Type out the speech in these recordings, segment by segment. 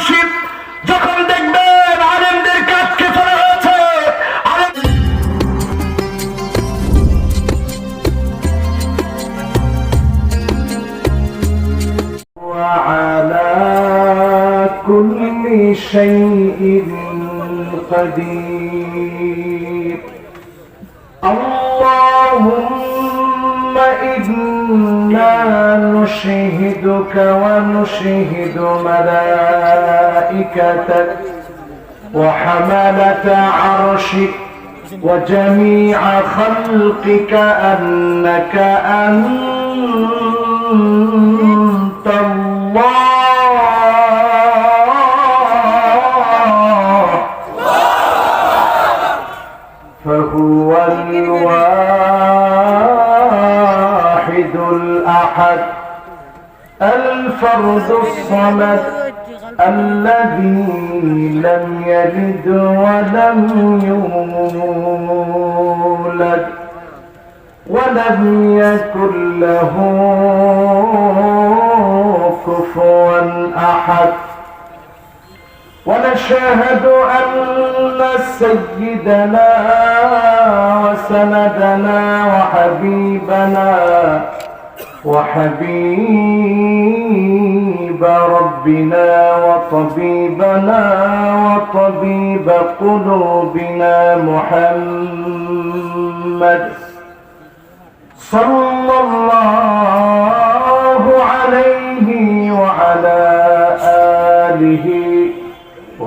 খুশি যখন দেখবেন আলেমদের কাজকে ফেলা হয়েছে। وعلى كل شيء قدير اللهم إنا نشهدك ونشهد ملائكتك وحملة عرشك وجميع خلقك أنك أنت الله فهو الواحد الأحد الفرد الصمد الذي لم يلد ولم يولد ولم يكن له كفوا أحد ونشهد أن سيدنا وسندنا وحبيب ربنا وطبيبنا وطبيب قلوبنا محمد صلى الله عليه وعلى آله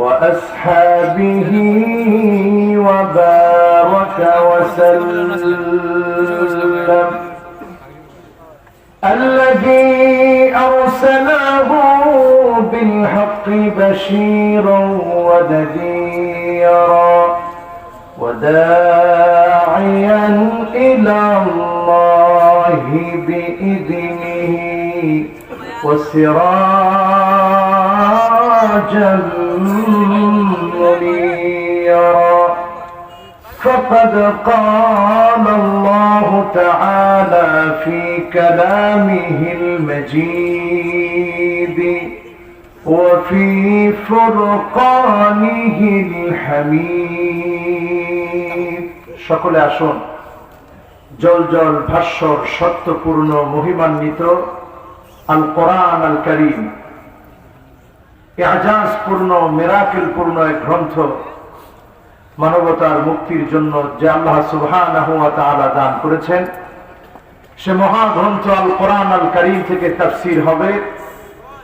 وأصحابه وبارك وسلم الذي أرسله بالحق بشيرا ونذيرا وداعيا إلى الله بإذنه وسراجا منيرا فقد قال الله تعالى في كلامه المجيد وفي فرقانه الحميد সকলে আসুন জল জল ভাস্বর সত্যপূর্ণ মহিমান্বিত আল কোরআন আল কারীম ইজাজ পূর্ণ মিরাকেল পূর্ণ এক গ্রন্থ মানবতার মুক্তির জন্য যে আল্লাহ সুবহানাহু ওয়া তাআলা দান করেছেন সে মহাগ্রন্থ আল কোরআন আল কারীম থেকে তাফসীর হবে,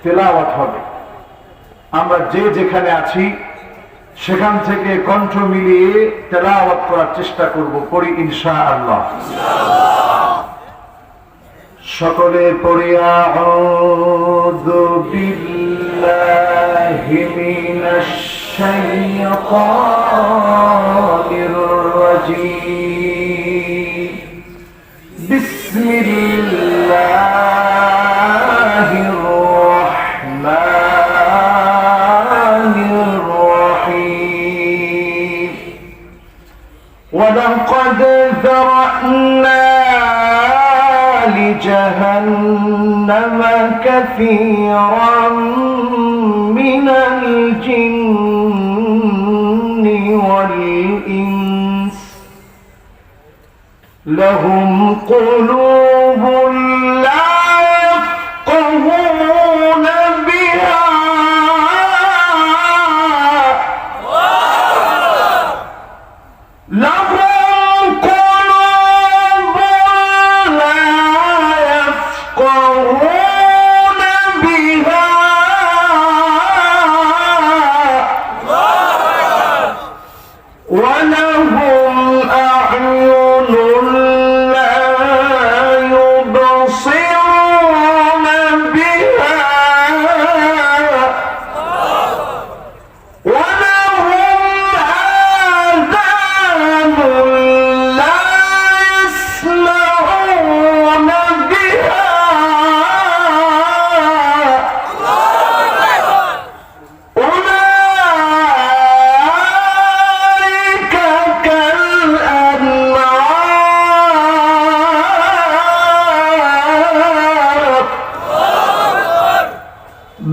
তেলাওয়াত হবে। আমরা যে যেখানে আছি সেখান থেকে কণ্ঠ মিলিয়ে তেলাওয়াত করার চেষ্টা করব, পড়ি ইনশাআল্লাহ। সকলে পড়ি আউযু বিল্লাহি মিনাশ শাইতানির রাজীম বিসমিল্লাহির রাহমানির রাহিম ওয়ালাকাদ যারা'না لجهنم كثيرا من الجن والإنس لهم قلوب لا يفقهون بها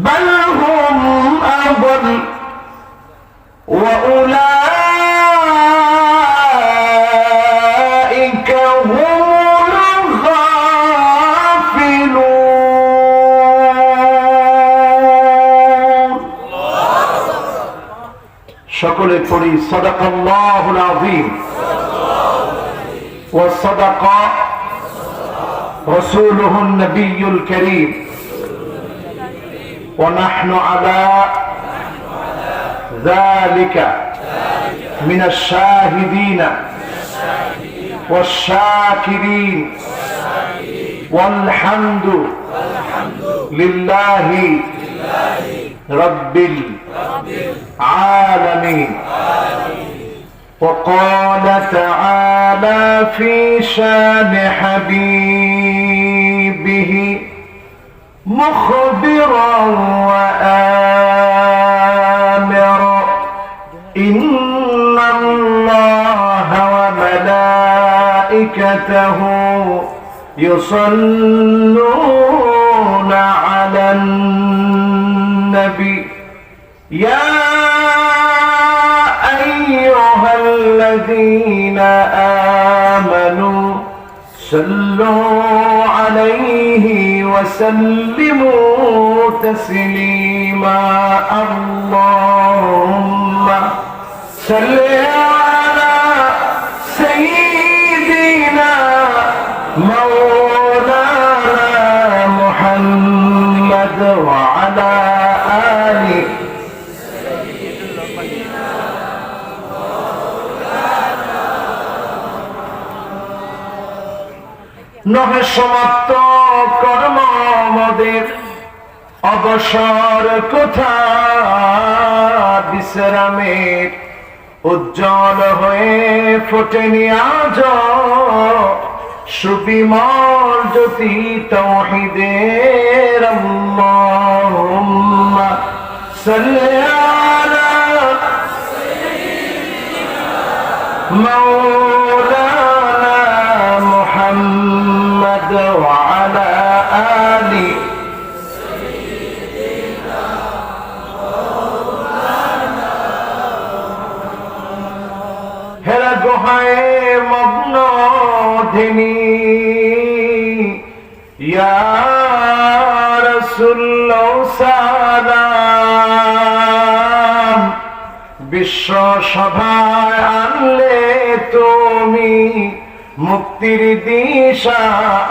بل هم أضل وأولئك هم الغافلون সকলে পড়ি সাদাকাল্লাহুল আযীম وصدق رسوله النبي الكريم ونحن على ذلك من الشاهدين والشاكرين والحمد لله رب العالمين. وقال تعالى في شان حبيبه مخبرا وآمرا إن الله وملائكته يصلون على النبي يا أيها الذين آمنوا صلوا عليه وسلموا تسليما. اللهم صل على سيدنا مولانا محمد وعلى آله নহে সমাপ্ত কর্ম মোদের অবসর কোথা বিশ্রামের উজ্জ্বল হয়ে ফোটেনি আজ সুবিমল জ্যোতি তাওহীদের। আল্লাহুম্মা সাল্লি আলা মাওলানা মুহাম্মদ ওয়া আলা আলি হেরা গোহায় মগ্ন ধিনী ইয়া রাসূলুল্লাহ সালাম বিশ্ব সভায় আনলে তুমি মুক্তির দিশা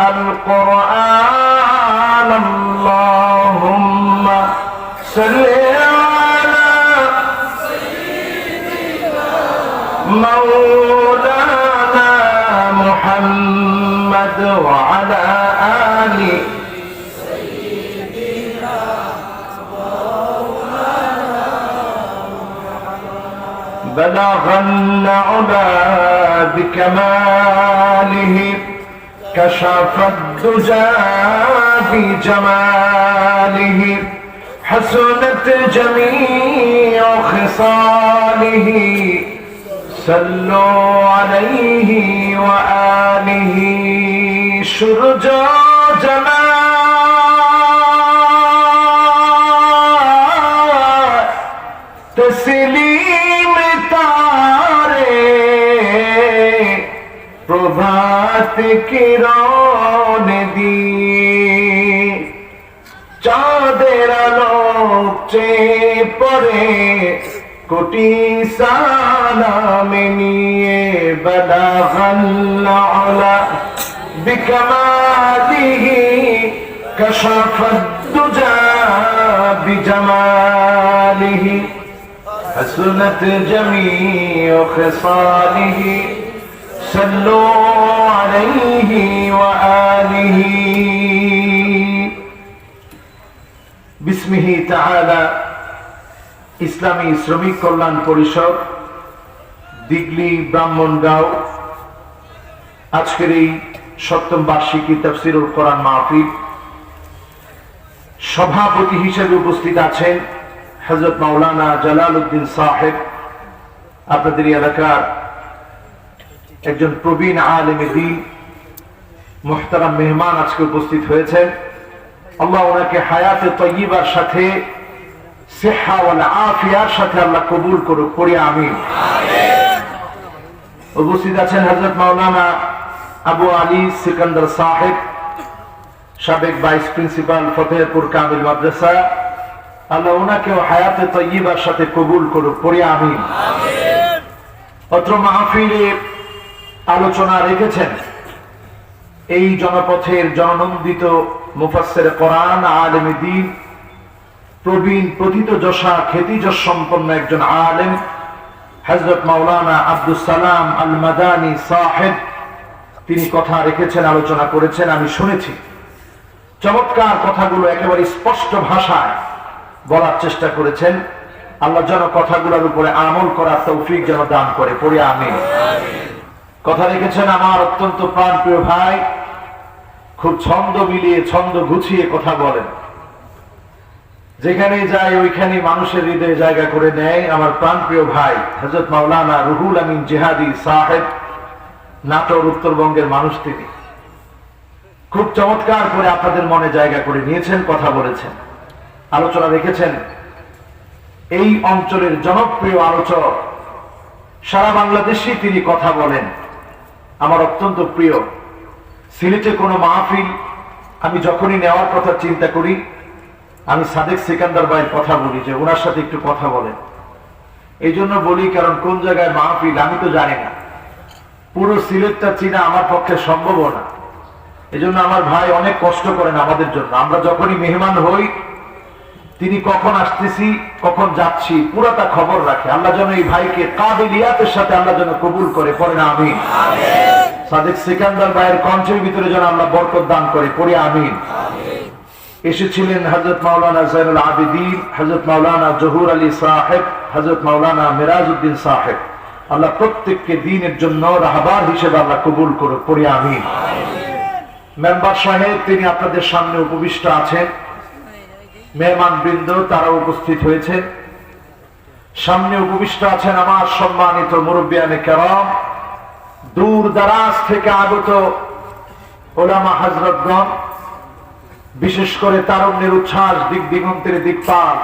আল কোরআন। আল্লাহুম্মা সাল্লি আলা মাওলানা মুহাম্মদ ওয়া আলা আলি بلغ العلا بكماله كشف الدجى بجماله حسنت جميع خصاله صلوا عليه وآله سرج جمال تسليم तारे प्रभात किरण दिए चाँदेर आलोचे परे कोटि सालाम निये बलगल आला बिकमालिही कशफद दुजा बिजमालिही حسنت جميع خصاله صلوا عليه وآله بسمه تعالى ইসলামী শ্রমিক কল্যাণ পরিষদ দিগলি ব্রাহ্মণগাঁও আজকের এই ৭ম বার্ষিকী তাফসীরুল কোরআন মাহফিল সভাপতি হিসেবে উপস্থিত আছেন হযরত মাওলানা জালালউদ্দিন সাহেব, আপনাদের এলাকার একজন প্রবীণ আলেমে দ্বীন, মুহতারাম মেহমান আজকে উপস্থিত হয়েছেন। আল্লাহ ওনাকে হায়াতে তয়্যিবার সাথে সিহা ওয়াল আফিয়ার সাথে আল্লাহ কবুল করুক, পড়ি আমিন। উপস্থিত আছেন হযরত মাওলানা আবু আলী সিকান্দার সাহেব, সাবেক ভাইস প্রিন্সিপাল, ফতেহপুর কামিল মাদ্রাসা। আল্লাহ ওনাকেও হায়াতে তয়্যিবার সাথে কবুল করুক, পড়ি আমিন। অত্র মাহফিলে আলোচনা রেখেছেন এই জনপথের জননন্দিত মুফাসসির কোরআন, আলেমে দ্বীন, প্রবীণ প্রথিতযশা খ্যাতিযশ সম্পন্ন একজন আলেম হযরত মাওলানা আব্দুস সালাম আল মাদানী সাহেব। তিনি কথা রেখেছেন, আলোচনা করেছেন, আমি শুনেছি। চমৎকার কথাগুলো একেবারে স্পষ্ট ভাষায় বলার চেষ্টা করেছেন। আল্লাহ যেন কথাগুলোর উপরে আমল করার তৌফিক যেন দান করে, পড়ি আমিন। কথা রেখেছেন আমার অত্যন্ত প্রাণপ্রিয় ভাই, খুব ছন্দ মিলিয়ে ছন্দ গুছিয়ে কথা বলেন, যেখানে যায় ওইখানে মানুষের হৃদয়ে জায়গা করে নেয়। আমার প্রাণপ্রিয় ভাই হযরত মাওলানা রুহুল আমিন জিহাদি সাহেব, নাটোর উত্তরবঙ্গের মানুষ। তিনি খুব চমৎকার করে আপনাদের মনে জায়গা করে নিয়েছেন, কথা বলেছেন, আলোচনা রেখেছেন। এই অঞ্চলের জনপ্রিয় আলোচক, সারা বাংলাদেশে তিনি কথা বলেন। আমার অত্যন্ত প্রিয়। সিলেটে কোনো মাহফিল আমি যখনই নেওয়ার কথা চিন্তা করি, আমি সাদেক সিকান্দার ভাইয়ের কথা বলি যে ওনার সাথে একটু কথা বলেন। এই জন্য বলি, কারণ কোন জায়গায় মাহফিল আমি তো জানি না, পুরো সিলেটটা চিনা আমার পক্ষে সম্ভব না। এই জন্য আমার ভাই অনেক কষ্ট করেন আমাদের জন্য। আমরা যখনই মেহমান হই, তিনি কখন আসতেছি কখন যাচ্ছি পুরাটা খবর রাখে। আল্লাহ যেন এই ভাইকে কাবিলিয়াতের সাথে আল্লাহ যেন কবুল করে, পড়ে না আমিন। সাদেক সিকান্দার ভাইয়ের কণ্ঠের ভিতরে যেন আল্লাহ বরকত দান করে, পড়ে আমিন। এসেছিলেন হযরত মাওলানা জাইনুল আবেদিন, হযরত মাওলানা জহুর আলী সাহেব, হযরত মাওলানা মিরাজউদ্দিন সাহেব। আল্লাহ প্রত্যেককে দ্বীনের জন্য রাহবার হিসেবে আল্লাহ কবুল করুক, পড়ে আমিন। মেম্বার সাহেব তিনি আপনাদের সামনে উপবিষ্ট আছেন, মেহমান বৃন্দ তারা উপস্থিত হয়েছেন, সামনে উপবিষ্ট আছেন আমার সম্মানিত মুরব্বিয়ানে কেরাম, দূর দারাজ থেকে আগত ওলামা হযরতগণ, বিশেষ করে তারুণ্যের উচ্ছ্বাস, দিক দিগন্তের দিকপাল,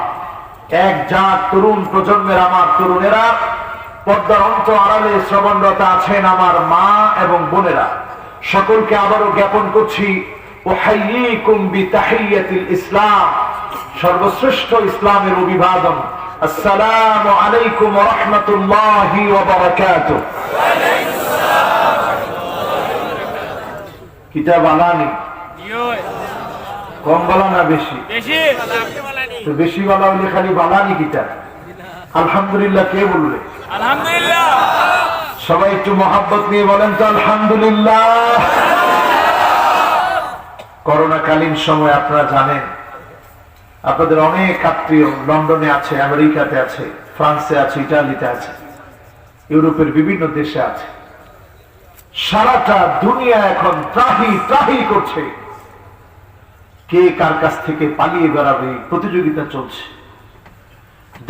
এক জাত তরুণ প্রজন্মের আমার তরুণেরা, পর্দার অন্ত আড়ালে শ্রবণরত আছেন আমার মা এবং বোনেরা। সকলকে আবারও জ্ঞাপন করছি, উহাইয়িকুম বিতাহিয়াতিল ইসলাম, সর্বশ্রেষ্ঠ ইসলামের অভিবাদন। আসসালামু আলাইকুম ওয়া রাহমাতুল্লাহি ওয়া বারাকাতুহু। কিতাব আলানি কম বলা না বেশি? তো বেশি বলা হলে খালি বালানি কিতাব। আলহামদুলিল্লাহ কে বলবে? আলহামদুলিল্লাহ। সবাই একটু মহাব্বত নিয়ে বলেন তো আলহামদুলিল্লাহ। করোনাকালীন সময় আপনারা জানেন আপনাদের অনেক আত্মীয় লন্ডনে আছে, আমেরিকাতে আছে, ফ্রান্সে আছে, ইটালিতে আছে, ইউরোপের বিভিন্ন দেশে আছে। সারাটা দুনিয়া এখন ত্রাহি ত্রাহি করছে, কে কার কাছ থেকে পালিয়ে বেড়াবে প্রতিযোগিতা চলছে।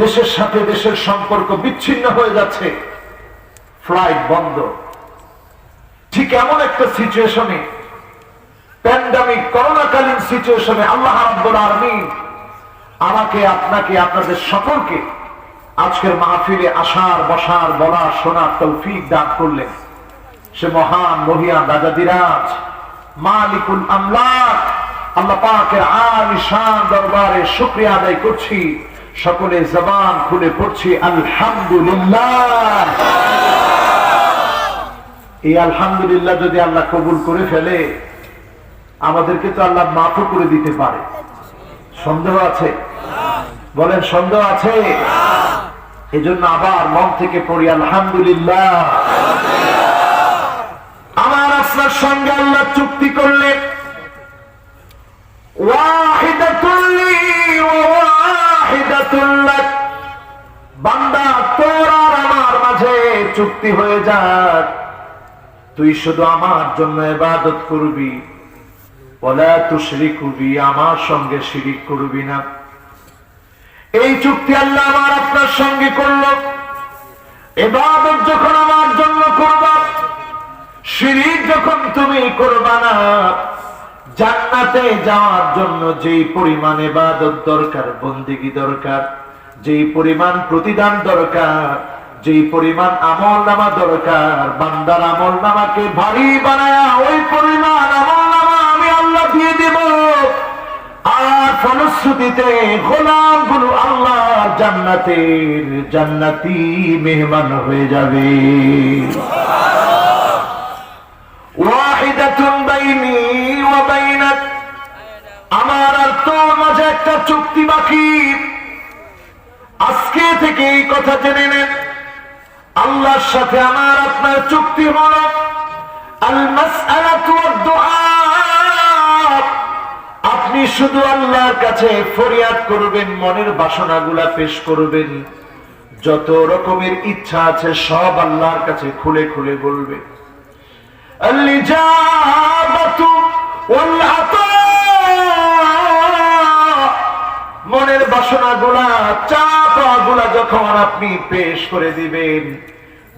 দেশের সাথে দেশের সম্পর্ক বিচ্ছিন্ন হয়ে যাচ্ছে, ফ্লাইট বন্ধ। ঠিক এমন একটা সিচুয়েশনে, প্যান্ডামিক করোনাকালীন সিচুয়েশনে আল্লাহ রাব্বুল আলামিন আমাকে, আপনাকে, আপনাদের সকলকে আজকের মাহফিলে আসার, বসার, বলার, শোনার তৌফিক দান করলেন। সে মহান মহিয়ান রাজাদিরাজ মালিকুল আমলাক আল্লাহ পাকের আলিশান দরবারে শুকরিয়া আদায় করছি। সকলে জবান খুলে পড়ছি আলহামদুলিল্লাহ। এই আলহামদুলিল্লাহ যদি আল্লাহ কবুল করে ফেলে, আমাদেরকে তো আল্লাহ মাফও করে দিতে পারে। সন্দেহ আছে? বলেন সন্দেহ আছে? এজন্য আবার মন থেকে পড়ি আলহামদুলিল্লাহ। আমার আপনার সঙ্গে আল্লাহ চুক্তি করলেন, ওয়াহিদাতুল লি ওয়া ওয়াহিদাতুল লাক, বান্দা তোর আর আমার মাঝে চুক্তি হয়ে যাক, তুই শুধু আমার জন্য ইবাদত করবি, ওয়ালা তুশরিকু বি, আমার সঙ্গে শিরিক করবি না। এই চুক্তি আল্লাহ আমার আপনার সঙ্গে করলো। ইবাদত যখন আমার জন্য করবা, শিরিক যখন তুমি করবা না, জান্নাতে যাওয়ার জন্য যেই পরিমাণ ইবাদত দরকার, বন্দেগী দরকার, যেই পরিমাণ প্রতিদান দরকার, যেই পরিমাণ আমল নামা দরকার, বান্দার আমল নামাকে ভারী বানায়া ওই পরিমাণ আমল নামা আমি আল্লাহ দিয়ে দেব। আর ফলশ্রুতিতে গোলামগুলো আল্লাহ জান্নাতের জান্নাতি মেহমান হয়ে যাবে। ওয়াহিদাতুন বাইনি ওয়া বাইনাক, আমার আর তোর মাঝে একটা চুক্তি বাকি। আজকে থেকে এই কথা জেনে নেন, আল্লাহর সাথে আমার আপনার চুক্তি হলো আল মাসআলাতু ওয়াদ দুআ। আপনি শুধু আল্লাহর কাছে ফরিয়াদ করবেন, মনের বাসনাগুলা পেশ করবেন, যত রকমের ইচ্ছা আছে সব আল্লাহর কাছে খুলে খুলে বলবেন। আল ইজাবাতু ওয়াল আতা, মনের বাসনাগুলা চাপাগুলা যখন আপনি পেশ করে দিবেন,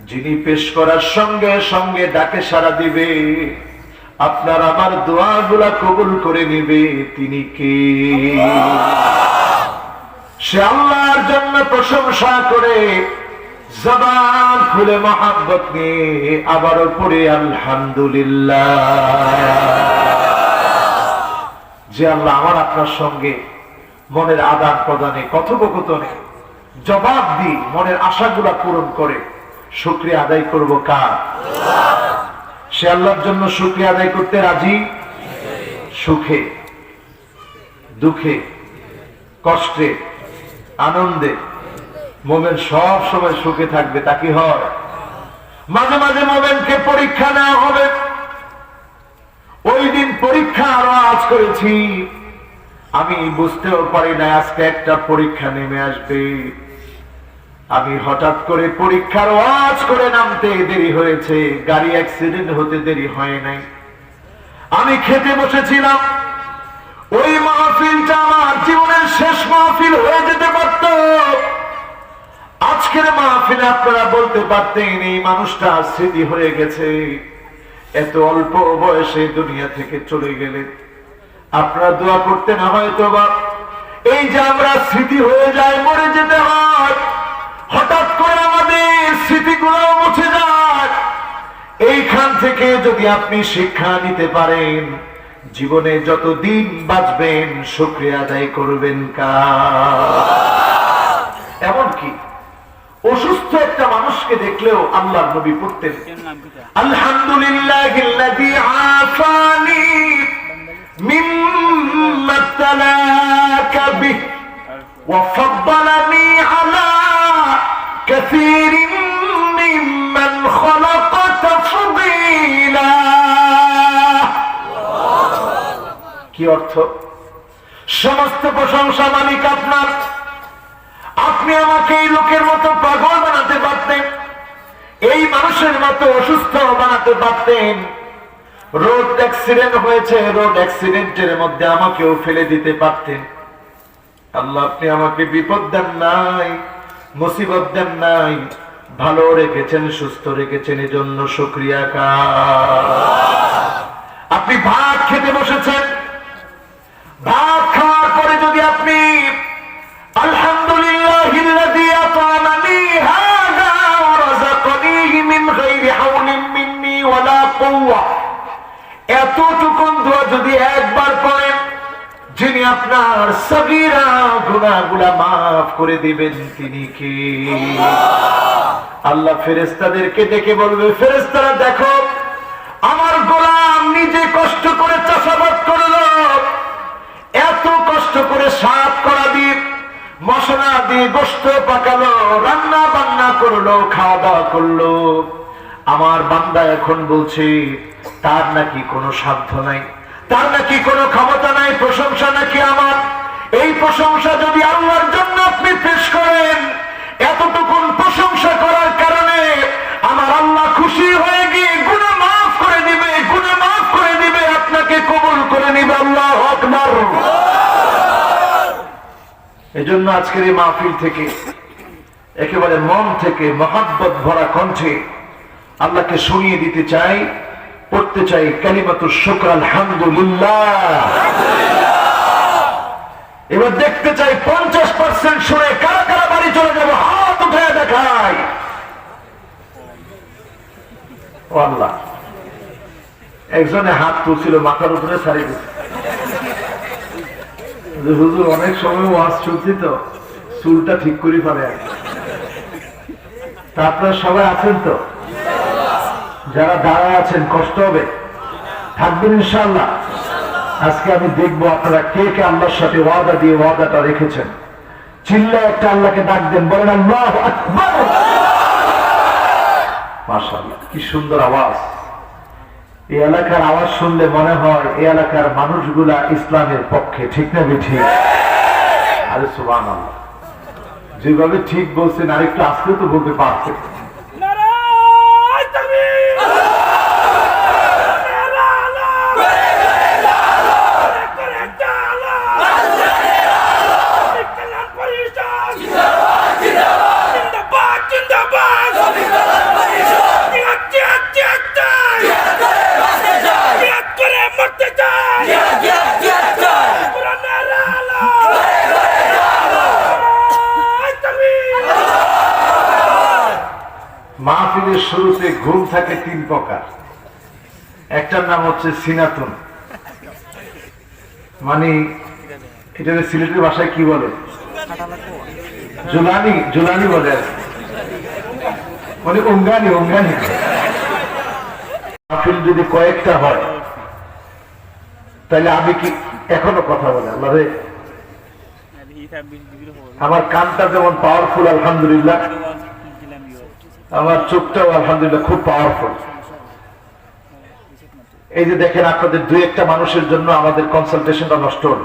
যিনি পেশ করার সঙ্গে সঙ্গে ডাকে সাড়া দিবে, আপনার আমার দোয়াগুলা কবুল করে নিবে, তিনি কে? সে আল্লাহর জন্য প্রশংসা করে জবান খুলে মহাব্বত নিয়ে আবারও পড়ে আলহামদুলিল্লাহ। যে আল্লাহ আমার আপনার সঙ্গে মনের আদান প্রদানে, কথোপকথনে জবাব দি মনের আশাগুলা পূরণ করে, শুকরিয়া আদায় করব কার? সে আল্লাহর জন্য শুকরিয়া আদায় করতে রাজি। সুখে দুঃখে কষ্টে আনন্দে মোমেন সব সময় সুখে থাকবে, তা কি হয়? মাঝে মাঝে মোমেনকে পরীক্ষা নেওয়া হবে। ওই দিন পরীক্ষা আরো আজ করেছি, আমি বুঝতেও পারি না আজকে একটা পরীক্ষা নেমে আসবে। আমি হঠাৎ করে পরীক্ষার ওয়াজ করে নামতে দেরি হয়েছে, গাড়ি অ্যাক্সিডেন্ট হতে দেরি হয় নাই। আমি খেতে বসেছিলাম, ওই মাহফিলটা আমার জীবনের শেষ মাহফিল হয়ে যেতে পারত। আজকের মাহফিলে আপনারা বলতে পারতেন এই মানুষটা স্মৃতি হয়ে গেছে, এত অল্প বয়সে দুনিয়া থেকে চলে গেলে। আপনারা দোয়া করতে না হয়তো বা এই যে আমরা স্মৃতি হয়ে যায়, মরে যেতে হয়, হঠাৎ করে আমাদের স্মৃতিগুলো মুছে যায়। এইখান থেকে যদি আপনি শিক্ষা নিতে পারেন, জীবনে যতদিন বাঁচবেন শুকরিয়া আদায় করবেন কার? এমনকি অসুস্থ একটা মানুষকে দেখলেও আল্লাহর নবী পড়তেন আলহামদুলিল্লাহিল্লাযী আফানি মিম্মা ইবতালাকা বিহি ওয়া ফাদ্দালানি আলা কাসীরিন মিম্মান খালাকা তাফদীলা। কি অর্থ? সমস্ত প্রশংসা মালিক আপনার। আপনি আমাকে এই লোকের মতো পাগল বানাতে পারতেন, এই মানুষের মতো অসুস্থ বানাতে পারতেন। রোড অ্যাক্সিডেন্ট হয়েছে, রোড অ্যাক্সিডেন্টের মধ্যে আমাকেও ফেলে দিতে পারতেন। আল্লাহ আপনি আমাকে বিপদ দেন নাই, মুসিবত দেন নাই, ভালো রেখেছেন, সুস্থ রেখেছেন, এজন্য শুকরিয়া কার? আপনি ভাত খেতে বসেছেন, ভাত খাওয়ার পরে যদি আপনি আলহামদুলিল্লাহিল্লাযী আতা'আমানি হাযা ওয়া রাযাকানিহি মিন গায়রি হাওলিন মিন্নি ওয়ালা কুওয়া, এতটুকু দোয়া যদি একবার পড়েন, যিনি আপনার সগীরা গুনাহগুলো maaf করে দিবেন, তিনি কে? আল্লাহ ফেরেশতাদেরকে ডেকে বলবে, ফেরেশতারা দেখো আমার গোলাম নিজে কষ্ট করে চাষাবাদ করলো, এত কষ্ট করে সাত করা দিয়ে মশলা দিয়ে গোশত পাকালো, রান্না বান্না করলো, খাওয়া দাওয়া করলো। আমার বান্দা এখন বলছে তার নাকি কোনো সাধ্য নাই, তার নাকি কোনো ক্ষমতা নাই, প্রশংসা নাকি আমার। এই প্রশংসা যদি আল্লাহর জন্য আপনি পেশ করেন, এতটুকু প্রশংসা করার কারণে আমার আল্লাহ খুশি হয়ে গিয়ে গুনাহ মাফ করে দিবে, গুনাহ মাফ করে দিবে, আপনাকে কবুল করে নিবে। আল্লাহু আকবার। এজন্য আজকের এই মাহফিল থেকে একেবারে মন থেকে মহাব্বত ভরা কণ্ঠে আল্লাহকে শুনিয়ে দিতে চাই, পড়তে চাই কালিমাতুশ শুকর আলহামদুলিল্লাহ। এবার দেখতে চাই 50% শুনে কারা কারা ও আল্লাহ, একজনে হাত তুলছিল মাথার উপরে ছাড়িয়ে দিচ্ছে। হুজুর অনেক সময় ওয়াজ শুনছি তো চুলটা ঠিক করে পারে। তা আপনারা সবাই আছেন তো? যারা দাঁড়ায় আছেন কষ্ট হবে? থাকবেন ইনশাআল্লাহ। আজকে আমি দেখবো আপনারা কে কে আল্লাহর সাথে ওয়াদা দিয়ে ওয়াদাটা রেখেছেন। চিল্লায় একটা আল্লাহকে ডাক দেন, বলেন আল্লাহু আকবার। মাশাআল্লাহ, কি সুন্দর আওয়াজ। এই এলাকার আওয়াজ শুনলে মনে হয় এই এলাকার মানুষগুলা ইসলামের পক্ষে, ঠিক না বেঠি? আরে সুবহানাল্লাহ, যেভাবে ঠিক বলছেন আরেকটু আস্তে তো বলতে পারছেন। মাহফিলের শুরুতে ঘুম থাকে তিন প্রকার। একটার নাম হচ্ছে সিনাতুন, মানে এটা সিলেটের ভাষায় কি বলে, জুলানি, জুলানি বলে, মানে অঙ্গানি, অঙ্গানি। মাহফিল যদি কয়েকটা হয় তাহলে আমি কি এখনো কথা বলে আল্লাহ রে, আমার কানটা যেমন পাওয়ারফুল আলহামদুলিল্লাহ, আমার চোখটাও আলহামদুলিল্লাহ খুব পাওয়ারফুল। এই যে দেখেন আপনাদের দুই একটা মানুষের জন্য আমাদের কনসালটেশনটা নষ্ট হল।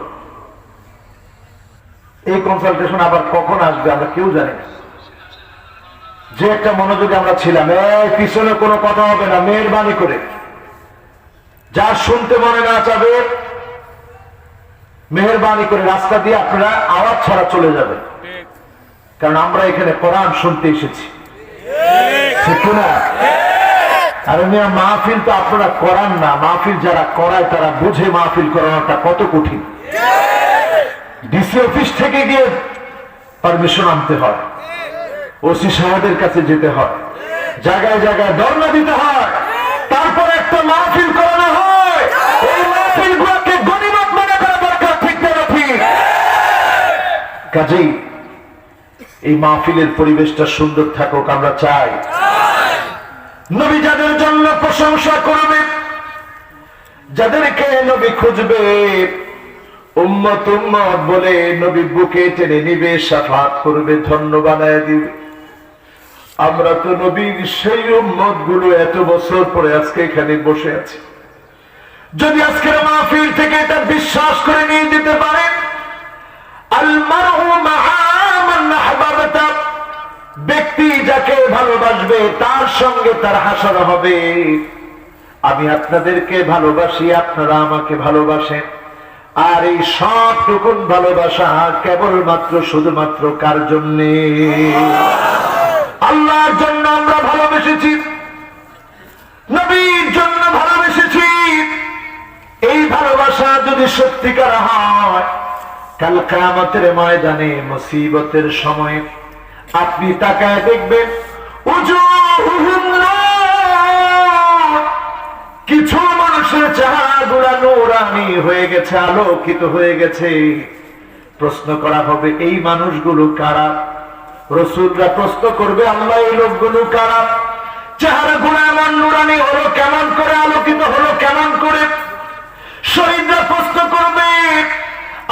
এই কনসালটেশন আবার কখন আসবে আমরা কেউ জানি না। যে একটা মনোযোগে আমরা ছিলাম, এই পিছনে কোনো কথা হবে না, মেহেরবানি করে যা শুনতে মনে না চাবে মেহেরবানি করে রাস্তা দিয়ে আপনারা আওয়াজ ছাড়া চলে যাবেন, কারণ আমরা এখানে কোরআন শুনতে এসেছি, ঠিক না? আরে মিয়া, মাহফিল তো আপনারা করান না, মাহফিল যারা করায় তারা বুঝে মাহফিল করানোটা কত কঠিন। ডিসি অফিস থেকে গিয়ে পারমিশন আনতে হয়, ওসি সাহেবের কাছে যেতে হয়, জায়গায় জায়গায় ধর্ণা দিতে হয়, তারপর একটা মাহফিল করানো হয়। এই মাহফিলগুলোকে গনিমত মনে করা দরকার, ঠিক না ঠিক? কাজেই এই মাহফিলের পরিবেশটা সুন্দর থাকুক আমরা চাই। নবী যাদের জন্য প্রশংসা করবে, যাদেরকে নবী খুঁজবে, উম্মত উম্মত বলে নবী বুকে টেনে নিবে, শাফাত করবে, ধন্য বানায় দিবে। আমরা তো নবীর সেই উম্মত গুলো এত বছর পরে আজকে এখানে বসে আছি। যদি আজকের মাহফিল থেকে এটা বিশ্বাস করে নিয়ে যেতে পারে, আল মারউ মাআ মান আহবাবতা, ব্যক্তি যাকে ভালোবাসবে তার সঙ্গে তার হাসর হবে। আমি আপনাদেরকে ভালোবাসি, আপনারা আমাকে ভালোবাসেন, আর এই সবটুকুন ভালোবাসা কেবলমাত্র শুধুমাত্র কার জন্যে? আল্লাহর জন্য আমরা ভালোবেসেছি, নবীর জন্য ভালোবেসেছি। এই ভালোবাসা যদি সত্যিকার হয়, কাল কিয়ামতের ময়দানে মুসিবতের সময় আপনি তাকায় দেখবেন কিছু মানুষের চেহারাগুলো নূরানি হয়ে গেছে, আলোকিত হয়ে গেছে। প্রশ্ন করা হবে এই মানুষগুলো কারা? রাসূলরা প্রশ্ন করবে, আল্লাহ এই লোকগুলো কারা? চেহারাগুলো এমন নূরানি হলো কেমন করে, আলোকিত হলো কেমন করে? শহীদরা প্রশ্ন করবে,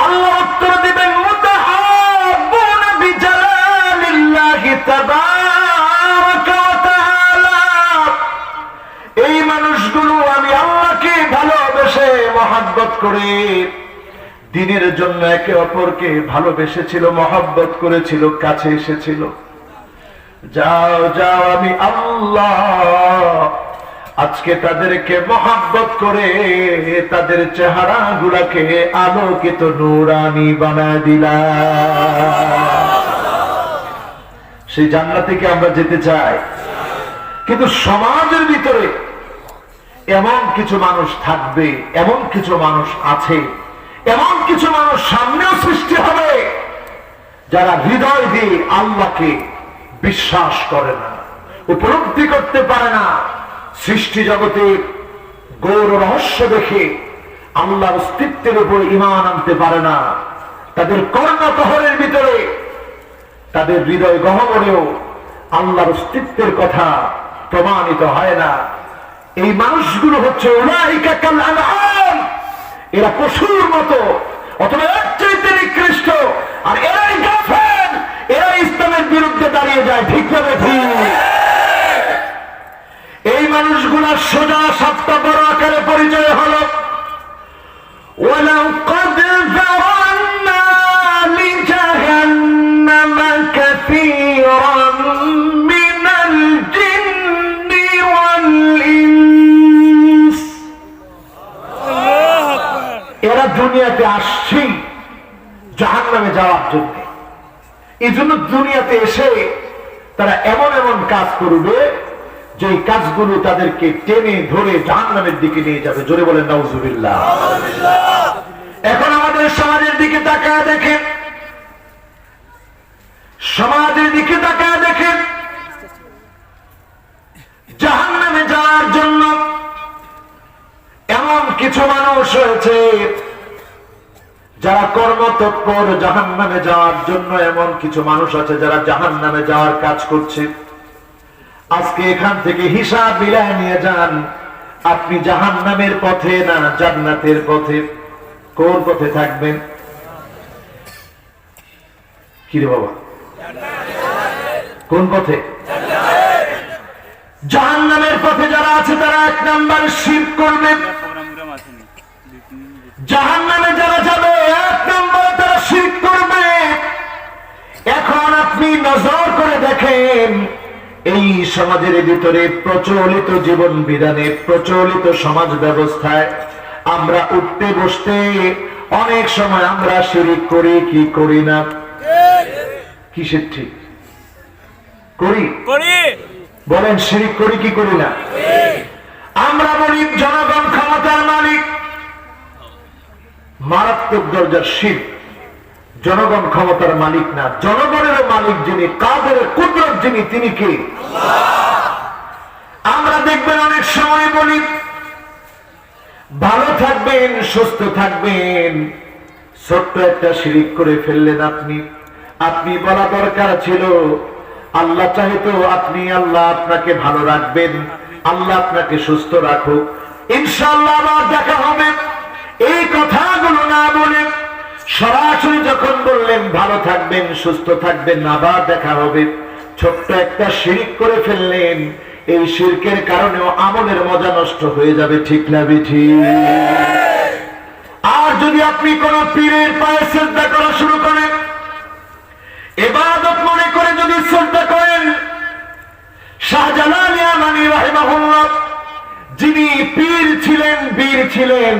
আল্লাহ উত্তর দিবেন, মুতাহাব্বুনা বিজালালিল্লাহি তাবারাকা ওয়া তাআলা। এই মানুষগুলো আমি আল্লাহকে ভালোবেসে মহব্বত করে দ্বীনের জন্য একে অপরকে ভালোবেসেছিল, মহব্বত করেছিল, কাছে এসেছিল। যাও যাও, আমি আল্লাহ আজকে তাদেরকে মহব্বত করে তাদের চেহারা গুলাকে আলোকিত নূরানি বানায় দিলাম। সেই জান্নাতে আমরা যেতে চাই, কিন্তু সমাজের ভিতরে এমন কিছু মানুষ থাকবে, এমন কিছু মানুষ আছে, এমন কিছু মানুষ সামনেও সৃষ্টি হবে যারা হৃদয় দিয়ে আল্লাহকে বিশ্বাস করে না, উপলব্ধি করতে পারে না। সৃষ্টি জগতের গৌর রহস্য দেখে আল্লাহর অস্তিত্বের উপর ঈমান আনতে পারে না, তাদের কর্ণতহরের ভিতরে, তাদের হৃদয় গহ্বরেও আল্লাহর অস্তিত্বের কথা প্রমাণিত হয় না। এই মানুষগুলো হচ্ছে উলাইকা কাল আনআম, এরা পশুর মতো অথবা এর চাইতে নিকৃষ্ট, আর এরাই কাফের, এরা ইসলামের বিরুদ্ধে দাঁড়িয়ে যায়। ঠিক না ঠিক? এই মানুষগুলোর সোজা সাতটা বড় আকারে পরিচয় হলো ওয়ালাকাদ যারানা লিজাহান্নাম কাসীরান মিনাল জিন্নি ওয়াল ইনস। এরা দুনিয়াতে আসছে জাহান্নামে যাওয়ার জন্য। এই জন্য দুনিয়াতে এসে তারা এমন এমন কাজ করবে যে কাজগুলো তাদেরকে টেনে ধরে জাহান্নামের দিকে নিয়ে যাবে। জোরে বলেন নাউজুবিল্লাহ। এখন আমাদের সমাজের দিকে তাকায় দেখেন, সমাজের দিকে তাকায় দেখেন, জাহান্নামে যাওয়ার জন্য এমন কিছু মানুষ হয়েছে যারা কর্মতৎপর। জাহান্নামে যাওয়ার জন্য এমন কিছু মানুষ আছে যারা জাহান্নামে যাওয়ার কাজ করছে। আজকে এখান থেকে হিসাব মিলায় নিয়ে যান, আপনি জাহান্নামের পথে না জান্নাতের পথে? কোন পথে থাকবেন? কি রে বাবা, কোন পথে? জাহান্নামের পথে যারা আছে তারা এক নাম্বার শিরক করবে। জাহান্নামে যারা যাবে এক নাম্বার তারা শিরক করবে। এখন আপনি নজর করে দেখেন, এই সমাজের ভিতরে প্রচলিত জীবন বিধানে, প্রচলিত সমাজ ব্যবস্থায় আমরা উঠতে বসতে অনেক সময় আমরা শিরক করি কি করি না? কিসের ঠিক? করি। বলেন শিরক করি কি করি না? আমরা বলি জনগণ ক্ষমতার মালিক, মারাত্মক দরজার শিরক। জনগণ ক্ষমতার মালিক না, জনগণের মালিক যিনি, কাদের কুদরত যিনি, তিনি কে? আমরা দেখবেন অনেক সময় বলি ভালো থাকবেন, সুস্থ থাকবেন, ছোট্ট একটা শিরক করে ফেললেন আপনি। আপনি বলা দরকার ছিল আল্লাহ চাইতো আপনি, আল্লাহ আপনাকে ভালো রাখবেন, আল্লাহ আপনাকে সুস্থ রাখুক, ইনশাআল্লাহ আবার দেখা হবে। এই কথাগুলো না বলে সরাসরি যখন বললেন ভালো থাকবেন, সুস্থ থাকবেন, আবার দেখা হবে, ছোট্ট একটা শিরক করে ফেললেন। এই শিরকের কারণেও আমলের মজা নষ্ট হয়ে যাবে। ঠিক না বেঠিক? আর যদি আপনি কোন পীরের পায়ে সিজদা করা শুরু করেন, ইবাদত মনে করে যদি সিজদা করেন, শাহজালাল ইয়ামানি রাহিমাহুল্লাহ যিনি পীর ছিলেন, বীর ছিলেন,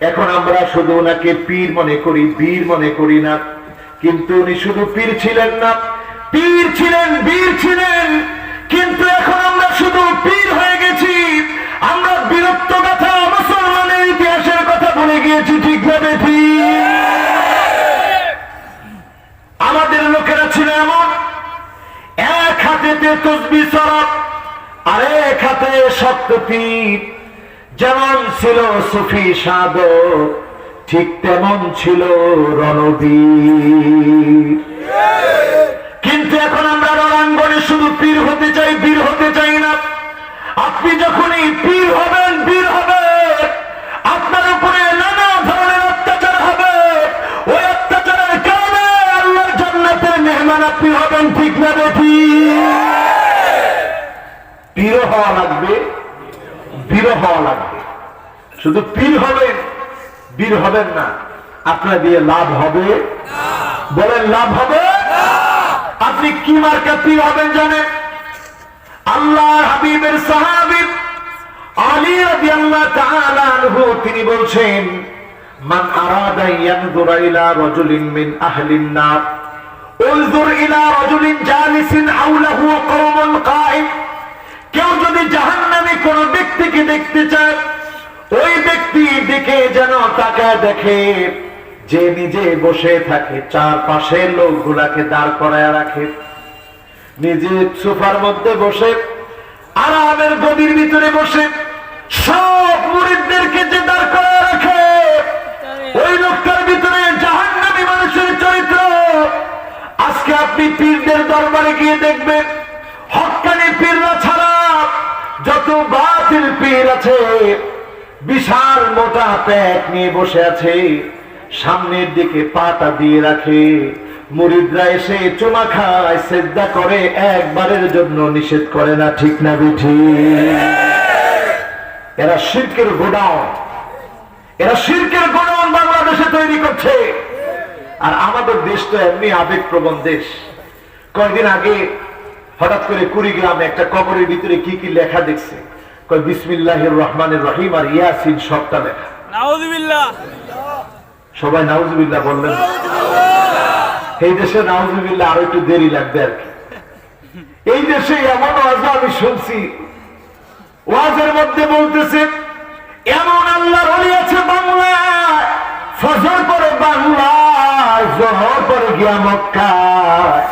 এখন আমরা শুধু ওনাকে পীর মনে করি, বীর মনে করি না। কিন্তু উনি শুধু পীর ছিলেন না, পীর ছিলেন, বীর ছিলেন, কিন্তু এখন আমরা শুধু পীর হয়ে গেছি। আমরা বীরত্ব কথা, মুসলমানের ইতিহাসের কথা ভুলে গিয়েছি। ঠিক না বেঠিক? আমাদের লোকেরা ছিল এমন, এক হাতে তসবিহ সরাব আর এক হাতে শক্ত তীর। যেমন ছিল সুফি সাধক, ঠিক তেমন ছিল রণবীর। কিন্তু এখন আমরা রণাঙ্গনে শুধু পীর হতে চাই, বীর হতে চাই না। আপনি যখনই পীর হবেন, বীর হবেন, আপনার উপরে নানা ধরনের অত্যাচার হবে। ওই অত্যাচারের কারণে আল্লাহর জান্নাতের মেহমান আপনি হবেন। ঠিক না বেঠিক? পীর হওয়া লাগবে, বীর হওয়া লাগবে। শুধু পীর হবেন, বীর হবেন না, আপনার দিয়ে লাভ হবে? বলেন লাভ হবে? আপনি কি মার্কা পীর হবেন জানেন? আল্লাহর হাবিবের সাহাবী আলী রাদিয়াল্লাহু তাআলা আনহু তিনি বলছেন, মান আরাদা ইয়ানজুরা ইলা রাজুলিন মিন আহলিন নার উনজুর ইলা রাজুলিন জালিসিন হাওলাহু কওমুন কাঈম। কেউ যদি জাহান্নামে কোন ব্যক্তিকে দেখতে চায়, ওই ব্যক্তির দিকে যেন তাকায় দেখে যে নিজে বসে থাকে, চারপাশে লোকগুলাকে দাঁড় করায় রাখে, নিজে সোফার মধ্যে বসে আরামের গদির ভিতরে বসে সব মুরিদদেরকে যে দাঁড় করে রাখে, ওই লোকটার ভিতরে জাহান্নামী মানুষের চরিত্র। আজকে আপনি পীরদের দরবারে গিয়ে দেখবেন, হক্কানি পীররা ছাড়া যত বাতিল পীর আছে বিশাল মোটা পেট নিয়ে বসে আছে, সামনের দিকে পাটা দিয়ে রাখে। মুরিদরা এসে চুমা খায়, সেজদা করে, একবারের জন্য নিষেধ করে না। ঠিক না বেঠিক? এরা শিরকের গোডাউন, এরা শিরকের গোডাউন বাংলাদেশে তৈরি করছে। আর আমাদের দেশ তো এমনি আবেগপ্রবণ দেশ। কয়েকদিন আগে হঠাৎ করে কুড়িগ্রামে একটা কবরের ভিতরে কি কি লেখা দেখছে, কয় বিসমিল্লাহির রহমানির রহিম আর ইয়াসিন সবটা লেখা। নাউযুবিল্লাহ। সবাই নাউযুবিল্লাহ বললেন। এই দেশে নাউযুবিল্লাহ আরো একটু দেরি লাগবে আর কি। এই দেশে এমন ওয়াজ আমি শুনছি, ওয়াজের মধ্যে বলতেছে এমন আল্লাহর ওলি আছে বাংলায়, ফজর পরে বাংলায়, জোহর পরে গিয়া মক্কায়,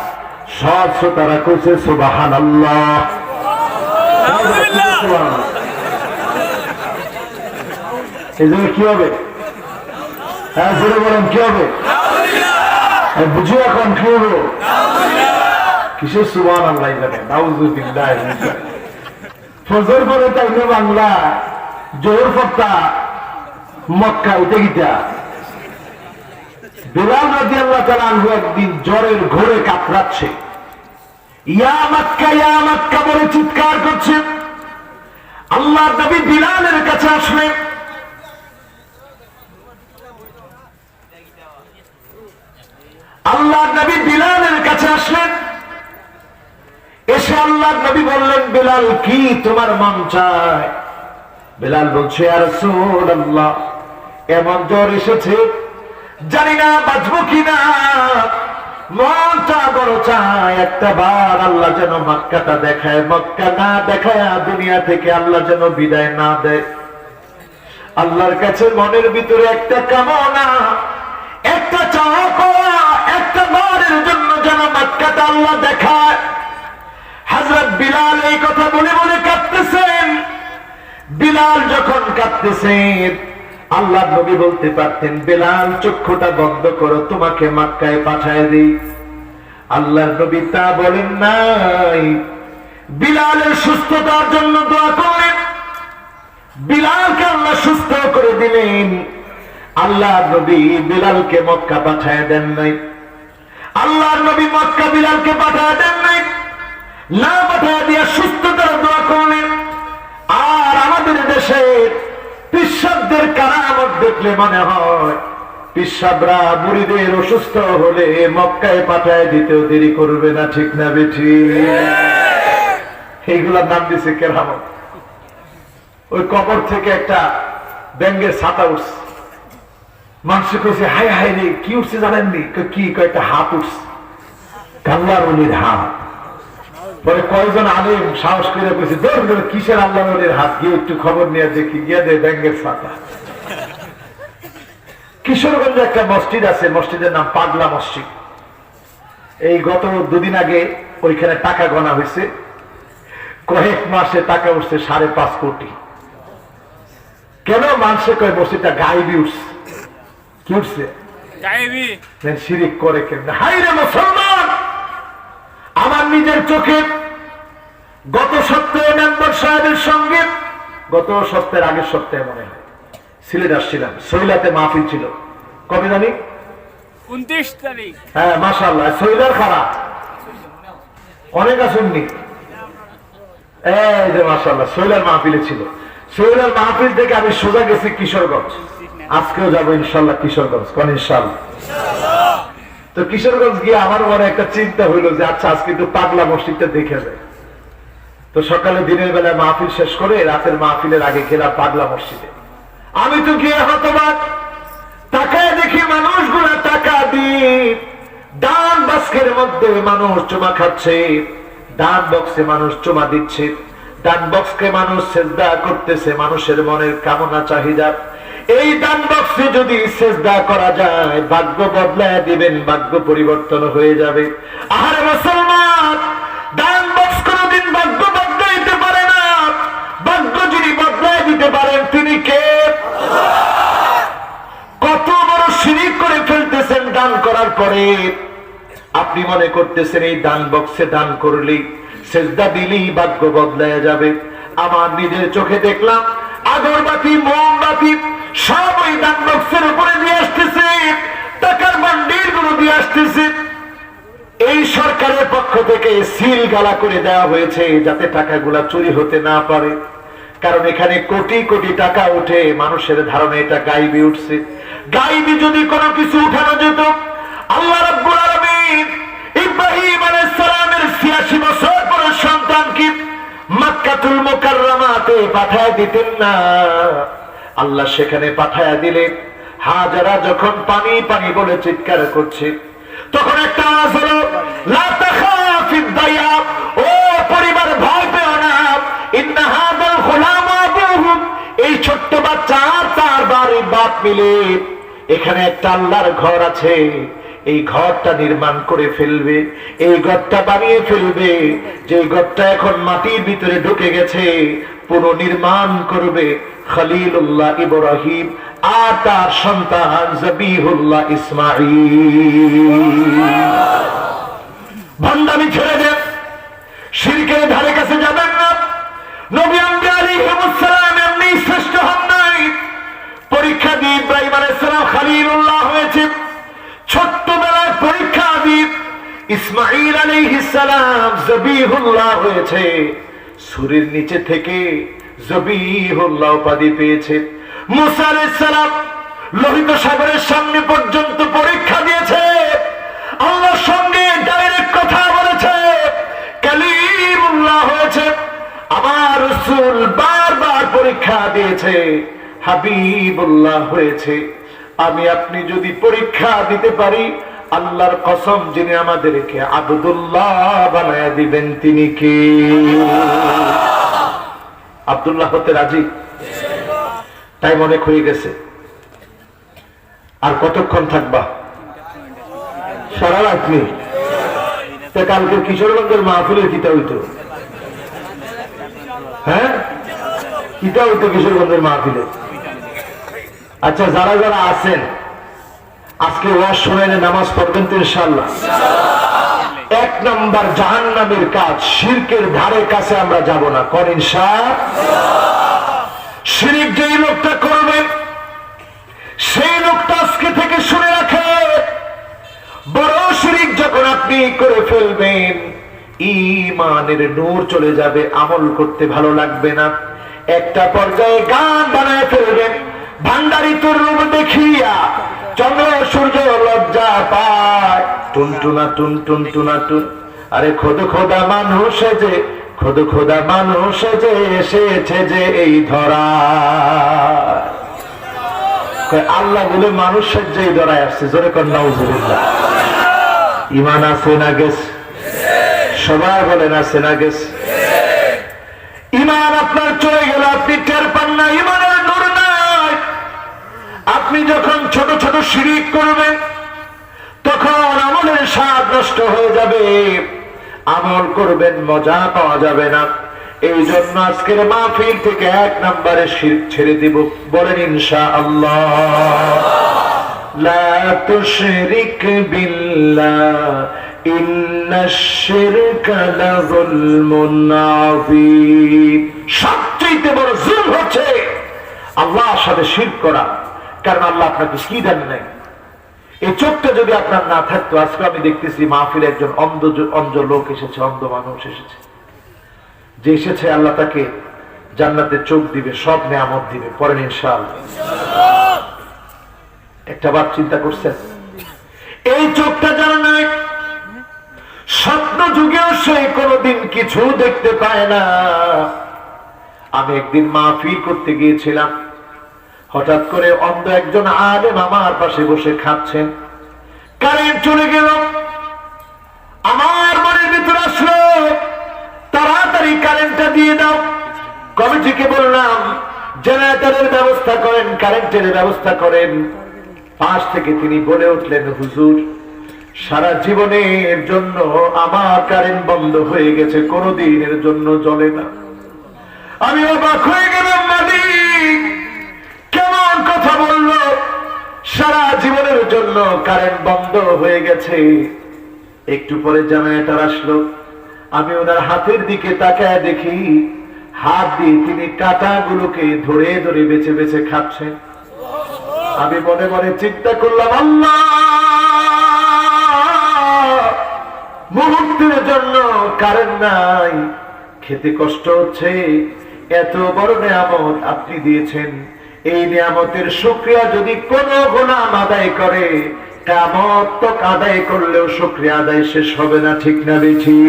সব শ্রোতারা কইছে সুবহানাল্লাহ। এই জন্য কি হবে? হ্যাঁ জোরে বলেন, কি হবে? বুঝি এখন কি হবে? কিসের সুবহানাল্লাহ জানেন? নাউযুবিল্লাহ। ফজর পরে তাইলে বাংলা, জোহর পড়তা মক্কা, ওইটা গিটা। বিলাল রাদিয়াল্লাহু তাআলা আনহু একদিন জ্বরের ঘোরে কাতরাচ্ছে, ইয়া মাক্কা বলে চিৎকার করছে। আল্লাহর নবী বিলালের কাছে আসলেন। আল্লাহর নবী বিলালের কাছে আসলেন। এসে আল্লাহর নবী বললেন, বিলাল কি তোমার মন চায়? বিলাল বলছে, ইয়া রাসূলুল্লাহ, এমন জ্বর এসেছে জানি না বাঁচবো কিনা, মনটা বড় চায় একটা বার আল্লাহ যেন মক্কাটা দেখায়, মক্কা না দেখায় দুনিয়া থেকে আল্লাহ যেন বিদায় না দেয়। আল্লাহর কাছে মনের ভিতরে একটা কামনা, একটা চাওয়া, একটা বারের জন্য যেন মক্কাটা আল্লাহ দেখায়। হযরত বিলাল এই কথা বলে বলে কাঁদতেছেন। বিলাল যখন কাঁদতেছেন, আল্লাহ নবী বলতে পারতেন, বিলাল চক্ষুটা বন্ধ করো, তোমাকে মক্কায় পাঠায় দেই। আল্লাহর নবী তা বলেন নাই। বিলালের সুস্থতার জন্য দোয়া করলেন, বিলালকে আল্লাহ সুস্থ করে দিলেন। আল্লাহর নবী বিলালকে মক্কা পাঠায় দেন নাই। আল্লাহর নবী মক্কা বিলালকে পাঠায় দেন নাই, না পাঠায় দিয়া সুস্থতার দোয়া করলেন। আর আমাদের দেশের পিসাবদের কারামত দেখলে মনে হয় পিসাবরা মুরিদের অসুস্থ হলে মক্কায় পাঠায় দিতেও দেরি করবে না। ঠিক না বেঠিক? এইগুলার নাম দিছে কেরামত। ওই কবর থেকে একটা ব্যাঙ্গের ছাতা উঠছে, মানুষ কইছে হায় হায় রে, কি উঠছে জানেননি? কি একটা হাত উঠছে, আল্লাহর ওলির হাত। পরে কয়েকজন আলেম সাহস করে কইছে, দৌড় কিসের আল্লাহর ওলির হাত, গিয়ে একটু খবর নিয়ে দেখি, গিয়ে দেয় ব্যাঙ্গের ছাতা। কিশোরগঞ্জে একটা মসজিদ আছে, মসজিদের নাম পাগলা মসজিদ। এই গত দুদিন আগে ওইখানে টাকা গণা হয়েছে, কয়েক মাসে টাকা উঠছে 5.5 কোটি। কেন? মানুষে কয় মসজিদটা গায়েবী উঠছে। কি উঠছে? গায়েবী। শিরিক করে কেন? হায় রে মুসলমান, আমার নিজের চোখে গত সপ্তাহে মেম্বার সাহেবের সঙ্গে, গত সপ্তাহের আগের সপ্তাহে মনে হয় সিলেট আসছিলাম, সৈলাতে মাহফিল ছিল। কবে জানি? 29 তারিখ। হ্যাঁ মাশাআল্লাহ, সৈলার খারাপ অনেক আসেননি। এই যে মাশাআল্লাহ সৈলার মাহফিলে ছিল। সৈলার মাহফিল থেকে আমি সোজা গেছি কিশোরগঞ্জ। আজকেও যাবো ইনশাল্লাহ কিশোরগঞ্জ। কোন ইনশাল্লাহ? তো কিশোরগঞ্জ গিয়ে আমার মনে একটা চিন্তা হইলো যে আচ্ছা আজকে একটু পাগলা মসজিদটা দেখে যায়। তো সকালে দিনের বেলায় মাহফিল শেষ করে রাতের মাহফিলের আগে গেলাম পাগলা মসজিদে। আমি তো গিয়ে হতবাক, তাকায় দেখি মানুষগুলা টাকা দিয়ে দান বাস্কের মধ্যে মানুষ চুমা খাচ্ছে, দান বক্সে মানুষ চুমা দিচ্ছে, দান বক্সকে মানুষ সেজদা করতেছে মানুষের মনের কামনা চাহিদা। এই দান বক্সে যদি সেজদা করা যায়, ভাগ্য বদলায় দিবেন, ভাগ্য পরিবর্তন হয়ে যাবে। আরে মুসলমান, দান বক্স কোনদিন ভাগ্য বদলাইতে পারে না। করার পরে আপনি মনে করতেছেন এই দান বক্সে দান করলেই, সেজদা দিলেই ভাগ্য বদলায় যাবে। আমার নিজের চোখে দেখলাম আগরবাতি, মোমবাতি সব ওই দান বক্সের উপরে দিয়ে আসতেছে, টাকার বান্ডিল গুলো দিয়ে আসতেছে। এই সরকারের পক্ষ থেকে সিল গালা করে দেওয়া হয়েছে যাতে টাকাগুলা চুরি হতে না পারে, কারণ এখানে কোটি কোটি টাকা উঠে। মানুষের ধারণা এটা গাইবি উঠছে। গাইবি যদি কোনো কিছু উঠানো যেত, আল্লাহ রাব্বুল আলামিন ইব্রাহিম আলাইহিস সালামের ৮৬ বছর পরের সন্তানকে মক্কাতুল মুকাররমাতে পাঠায় দিতেন না? আল্লাহ সেখানে পাঠায়া দিলেন। হাজারা যখন পানি পানি বলে চিৎকার করছে, তখন একটা আওয়াজ হলো, লা তাখাফিদ দায়া, ও পরিবার ভয় পেও না, ইন্না হাদাল গুলাম আবুহু, এই ছোট্ট বাচ্চা তার বাপ মিলে এখানে একটা আল্লাহর ঘর আছে, এই ঘরটা নির্মাণ করে ফেলবে, এই ঘরটা বানিয়ে ফেলবে। যে ঘরটা এখন মাটির ভিতরে ঢুকে গেছে, পুনর্নির্মাণ করবে খলিলুল্লাহ ইব্রাহিম আর তার সন্তান জবিহুল্লাহ ইসমাঈল। ভণ্ডামি ছেড়ে দেন, শিরকের ধারে কাছে যাবেন না। নবী আম্বিয়া আলাইহিমুস সালাম এমনি শ্রেষ্ঠ হন নাই। পরীক্ষা দিয়ে ইব্রাহিম আলাইহিস সালাম খলিলুল্লাহ হয়েছে, ছোট্টবেলায় পরীক্ষা দিয়ে ইসমাঈল আলাইহিস সালাম জবিহুল্লাহ হয়েছে। সূরের নিচে থেকে জবিহুল্লাহ উপাধি পেয়েছে। মুসা আলাইহিস সালাম লোহিত সাগরের সামনে পর্যন্ত পরীক্ষা দিয়েছে, আল্লাহর সঙ্গে ডাইরেক্ট কথা বলেছে, কালিমুল্লাহ হয়েছে। আমার রাসূল বারবার পরীক্ষা দিয়েছে, হাবিবুল্লাহ হয়েছে। আমি আপনি যদি পরীক্ষা দিতে পারি, আল্লাহর কসম যিনি আমাদেরকে আব্দুল্লাহ বানায়া দিবেন তিনি কে? আব্দুল্লাহ হতে রাজি? টাইম অনেক হয়ে গেছে, আর কতক্ষণ থাকবা? সারা রাত নেই। কালকে কিশোরগঞ্জের মাহফিলের কিতা হইতো? হ্যাঁ, কিতা হইতো কিশোরগঞ্জের মাহফিলে? আচ্ছা, যারা যারা আছেন আজকে ওয়াজ শুনে নামাজ পড়বেন তো ইনশাআল্লাহ। ১ নাম্বার জাহান্নামের কাজ, শিরকের ধারে কাছে আমরা যাব না। কোন ইনশাআল্লাহ? শিরক যেই লোকটা করবে, সেই লোকটা আজকে থেকে শুনে রাখে, বড় শিরক যখন আপনি করে ফেলবেন, ঈমানের নূর চলে যাবে, আমল করতে ভালো লাগবে না। একটা পর্যায়ে গান বানায় ফেলবেন, ভান্ডারি তোর রূপ দেখিয়া চন্দ্র সূর্য লজ্জা পায়, টুনটুনা টুন টুনটুনা টুন। আরে খোদ খোদা মানুষ যে, খোদ খোদা মানুষ যে এসেছে যে এই ধরা। আল্লাহ বলে মানুষের যে ধরায় আসছে, জোরে কর নাউজুবিল্লাহ। ঈমান আছে না গেছে? সবাই বলেন আছে না গেছে? ঈমান আপনার চলে গেল, আপনি টের পান না, ঈমানের নূর নাই। আপনি যখন ছোট ছোট শিরক করবেন, তখন আমলের স্বাদ নষ্ট হয়ে যাবে, আমল করবেন মজা পাওয়া যাবে না। এই জন্য আজকের মাহফিল থেকে ১ নম্বরে শিরক ছেড়ে দিব। বলেন ইনশাআল্লাহ। লা তুশরিক বিল্লাহ ইন্নাশ শিরকা লাযুলমুন আযীম। সবচেয়ে বড় জুলম হচ্ছে আল্লাহর সাথে শিরক করা, কারণ আল্লাহ আপনাকে কি দেন নাই। এই চোখটা যদি আপনার না থাকতো, আজকে আমি দেখতেছি মাহফিলে একজন অন্ধ লোক এসেছে, অন্ধ মানুষ এসেছে। যে এসেছে আল্লাহ তাকে জান্নাতে চোখ দিবে, সব নেয়ামত দিবে। পরেন ইনশাআল্লাহ। একটা বার চিন্তা করছেন, এই চোখটা যার নাই, স্বপ্ন যুগেও সে কোনোদিন কিছু দেখতে পায় না। আমি একদিন মাহফিল করতে গিয়েছিলাম, হঠাৎ করে অন্ধ একজন আলেম আমার পাশে বসে খাচ্ছেন, কারেন্ট চলে গেল। আমার মনের ভিতরে আসলো, তাড়াতাড়ি কারেন্টটা দিয়ে দাও। কমিটিকে বললাম জেনারেটরের ব্যবস্থা করেন, কারেন্টের ব্যবস্থা করেন। পাশ থেকে তিনি বলে উঠলেন, হুজুর সারা জীবনের জন্য আমার কারেন্ট বন্ধ হয়ে গেছে, কোনদিনের জন্য জ্বলে না। আমি অবাক হয়ে গেলাম, মালিক কেমন কথা বললো, সারা জীবনের জন্য কারেন্ট বন্ধ হয়ে গেছে। একটু পরে জেনারেটর আসলো, আমি ওনার হাতের দিকে তাকায় দেখি হাত দিয়ে তিনি কাঁটাগুলোকে ধরে ধরে বেছে বেছে খাচ্ছেন। আমি মনে মনে চিন্তা করলাম, আল্লাহ, মুহূর্তের জন্য কারেন্ট নাই, খেতে কষ্ট হচ্ছে, এত বড় নিয়ামত আপনি দিয়েছেন, এই নিয়ামতের শুকরিয়া যদি কোন গোলাম আদায় করে, কিয়ামত তক আদায় করলেও শুকরিয়া আদায় শেষ হবে না, ঠিক না বেঠি?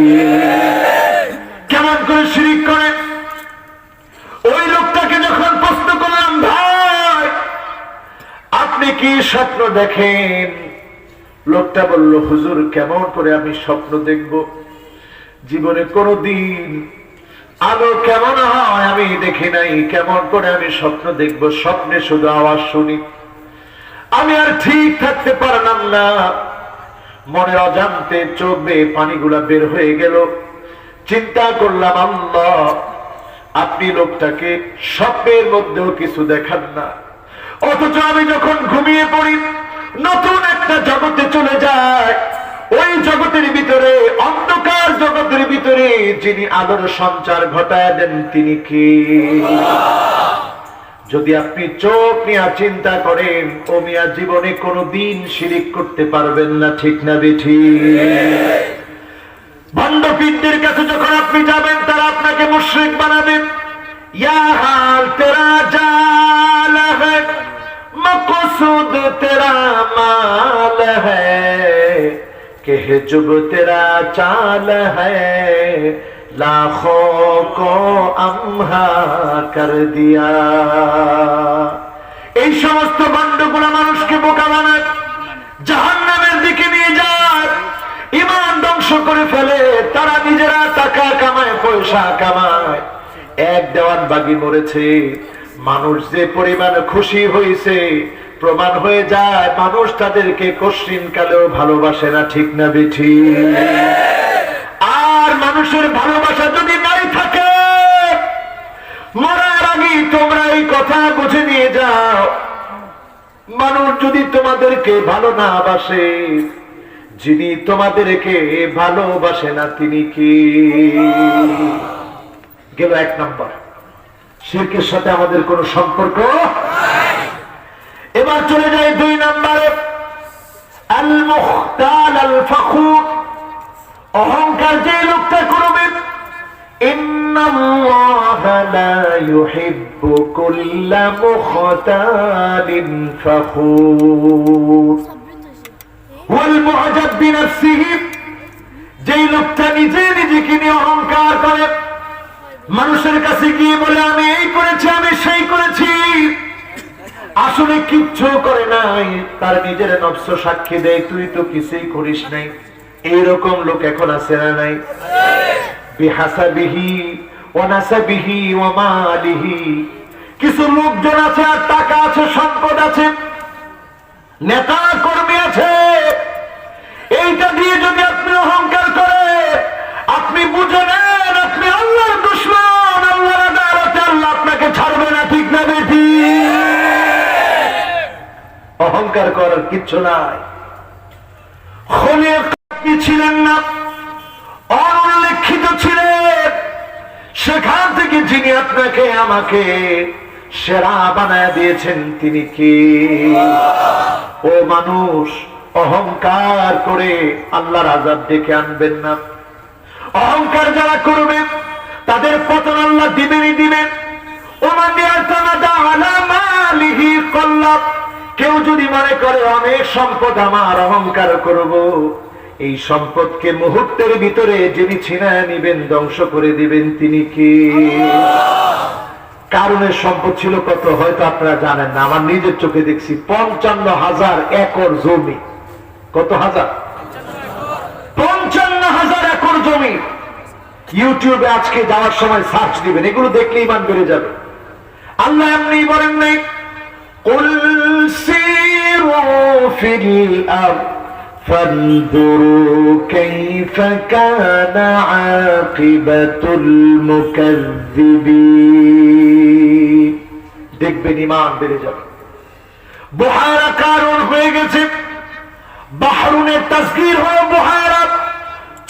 কেমন করে শিরক করে? ওই লোকটাকে যখন প্রশ্ন করলাম, ভাই আপনি কি স্বপ্ন দেখেন? লোকটা বলল, হুজুর কেমন করে আমি স্বপ্ন দেখব? জীবনে কোনদিন আলো কেমন হয় আমি দেখি নাই, কেমন করে আমি স্বপ্ন দেখব? স্বপ্নে শুধু আওয়াজ শুনি। আমি আর ঠিক থাকতে পারলাম না, মনের অজান্তে চোখ বেয়ে পানিগুলা বের হয়ে গেল। চিন্তা করলাম, আল্লাহ, আপনি লোকটাকে স্বপ্নের মধ্যেও কিছু দেখান না, অথচ আমি যখন ঘুমিয়ে পড়ি নতুন একটা জগতে চলে যায়। ওই জগতের ভিতরে, অন্ধকার জগতের ভিতরে যিনি আলোর সঞ্চার ঘটায় দেন তিনি কি? যদি আপনি চোখ নিয়ে চিন্তা করেন, ও মিয়া জীবনে কোনদিন শিরিক করতে পারবেন না, ঠিক না বেঠি? ভণ্ডপীরদের কাছে যখন আপনি যাবেন, তারা আপনাকে মুশরিক বানাবেন। ইয়া হাল তেরা জাল হ্যায়, মকসুদ তেরা মাল হ্যায়, कि हिजब तेरा चाल है, लाखों को अम्हा कर दिया। এই সমস্ত বান্ডগুলা মানুষকে বোকা বানায়, জাহান্নামের দিকে নিয়ে যায়, ঈমান ধ্বংস করে ফেলে। তারা নিজেরা টাকা কামায়, পয়সা কামায়। এক দেওয়ান বাগি মরেছে, মানুষ যে পরিমাণ খুশি হয়েছে, প্রমাণ হয়ে যায় মানুষ তাদেরকে কশিন কালেও ভালোবাসে না, ঠিক না বেঠি? আর মানুষের ভালোবাসা যদি নাই থাকে, মরার আগে তোমরা এই কথা বুঝে নিয়ে যাও, মানুষ যদি তোমাদেরকে ভালো না বাসে, যিনি তোমাদেরকে ভালোবাসে না তিনি কি? গেল এক নম্বর, শিরকের সাথে আমাদের কোনো সম্পর্ক। এবার চলে যায় দুই নম্বরে, আল মুখতাল আল ফখুর, অহংকার যে লোকটা করবে। ইন্নাল্লাহা লা ইউহিব্বু কুল্লা মুখতালিন ফখুর ওয়াল মুআজাব বিনাফসিহি, যে লোকটা নিজে নিজেকে নিয়ে অহংকার করে, মানুষের কাছে গিয়ে বলে আমি এই করেছি, আমি সেই করেছি, আসলে কিচ্ছু করে নাই, তার নিজের নফস সাক্ষী দেয় তুই তো কিছুই করিস নাই। এইরকম লোক এখন আছে না নাই? বিহাসাবিহি ওয়া নাসাবিহি ওয়া মালিহি, কিছু লোকজন আছে, আর টাকা আছে, সম্পদ আছে, নেতা কর্মী আছে, এইটা দিয়ে যদি আপনি অহংকার করে, আপনি বুঝে নেন আপনি আল্লাহর দুশমন, আল্লাহর আদালতে আল্লাহ আপনাকে ছাড়বে না, ঠিক না বেঠি? অহংকার করার কিচ্ছু নাই। খলিক ছিলেন না, অনুল্লেখিত ছিলেন, সেখান থেকে যিনি আপনাকে আমাকে সেরা বানায় দিয়েছেন তিনি কি? ও মানুষ, অহংকার করে আল্লাহর আযাব ডেকে আনবেন না। অহংকার যারা করবে তাদের পতন আল্লাহ দিবেনই দিবেন। ওমান ইয়াতামাদা আলা মালিহি কল্লাব, কেউ যদি মনে করে অনেক সম্পদ আমার, অহংকার করব, এই সম্পদকে মুহূর্তের ভিতরে যিনি ছিনায় নিবেন, ধ্বংস করে দিবেন তিনি কি? কারণের সম্পদ ছিল কত হয়তো আপনারা জানেন না, আমার নিজের চোখে দেখছি 55,000 একর জমি। কত হাজার? 55,000 একর জমি। ইউটিউবে আজকে যাওয়ার সময় সার্চ দিবেন, এগুলো দেখলে ঈমান বেড়ে যাবে। আল্লাহ এমনি বলেন নাই কুল সিরু ফিল আরদ ফানজুরু কাইফা কানা আকিবাতুল মুকাজ্জিবিন, দেখবেন ঈমান বেড়ে যাবে। বুহারা কারণ হয়ে গেছে। বাহরুনের তাসগীর হয়ে বুহায়রা,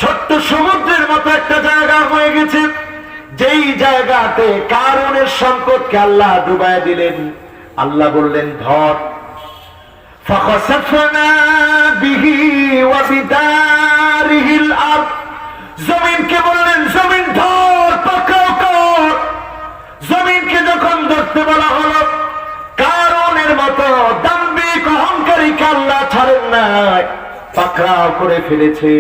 ছোট্ট সমুদ্রের মতো একটা জায়গা হয়ে গেছে, যেই জায়গাতে কারুনের সম্পদকে আল্লাহ ডুবায় দিলেন। আল্লাহ বললেন ধর, ফাখাসাফনা বিহি ওয়া বিদারিহিল আরদ, জমিনকে বললেন জমিন ধর, পাকড়াও কর। জমিনকে যখন ধরতে বলা হলো, কারুনের মতো দাম্ভিক অহংকারীকে আল্লাহ ছাড়েন নাই, পাকড়াও করে ফেলেছে।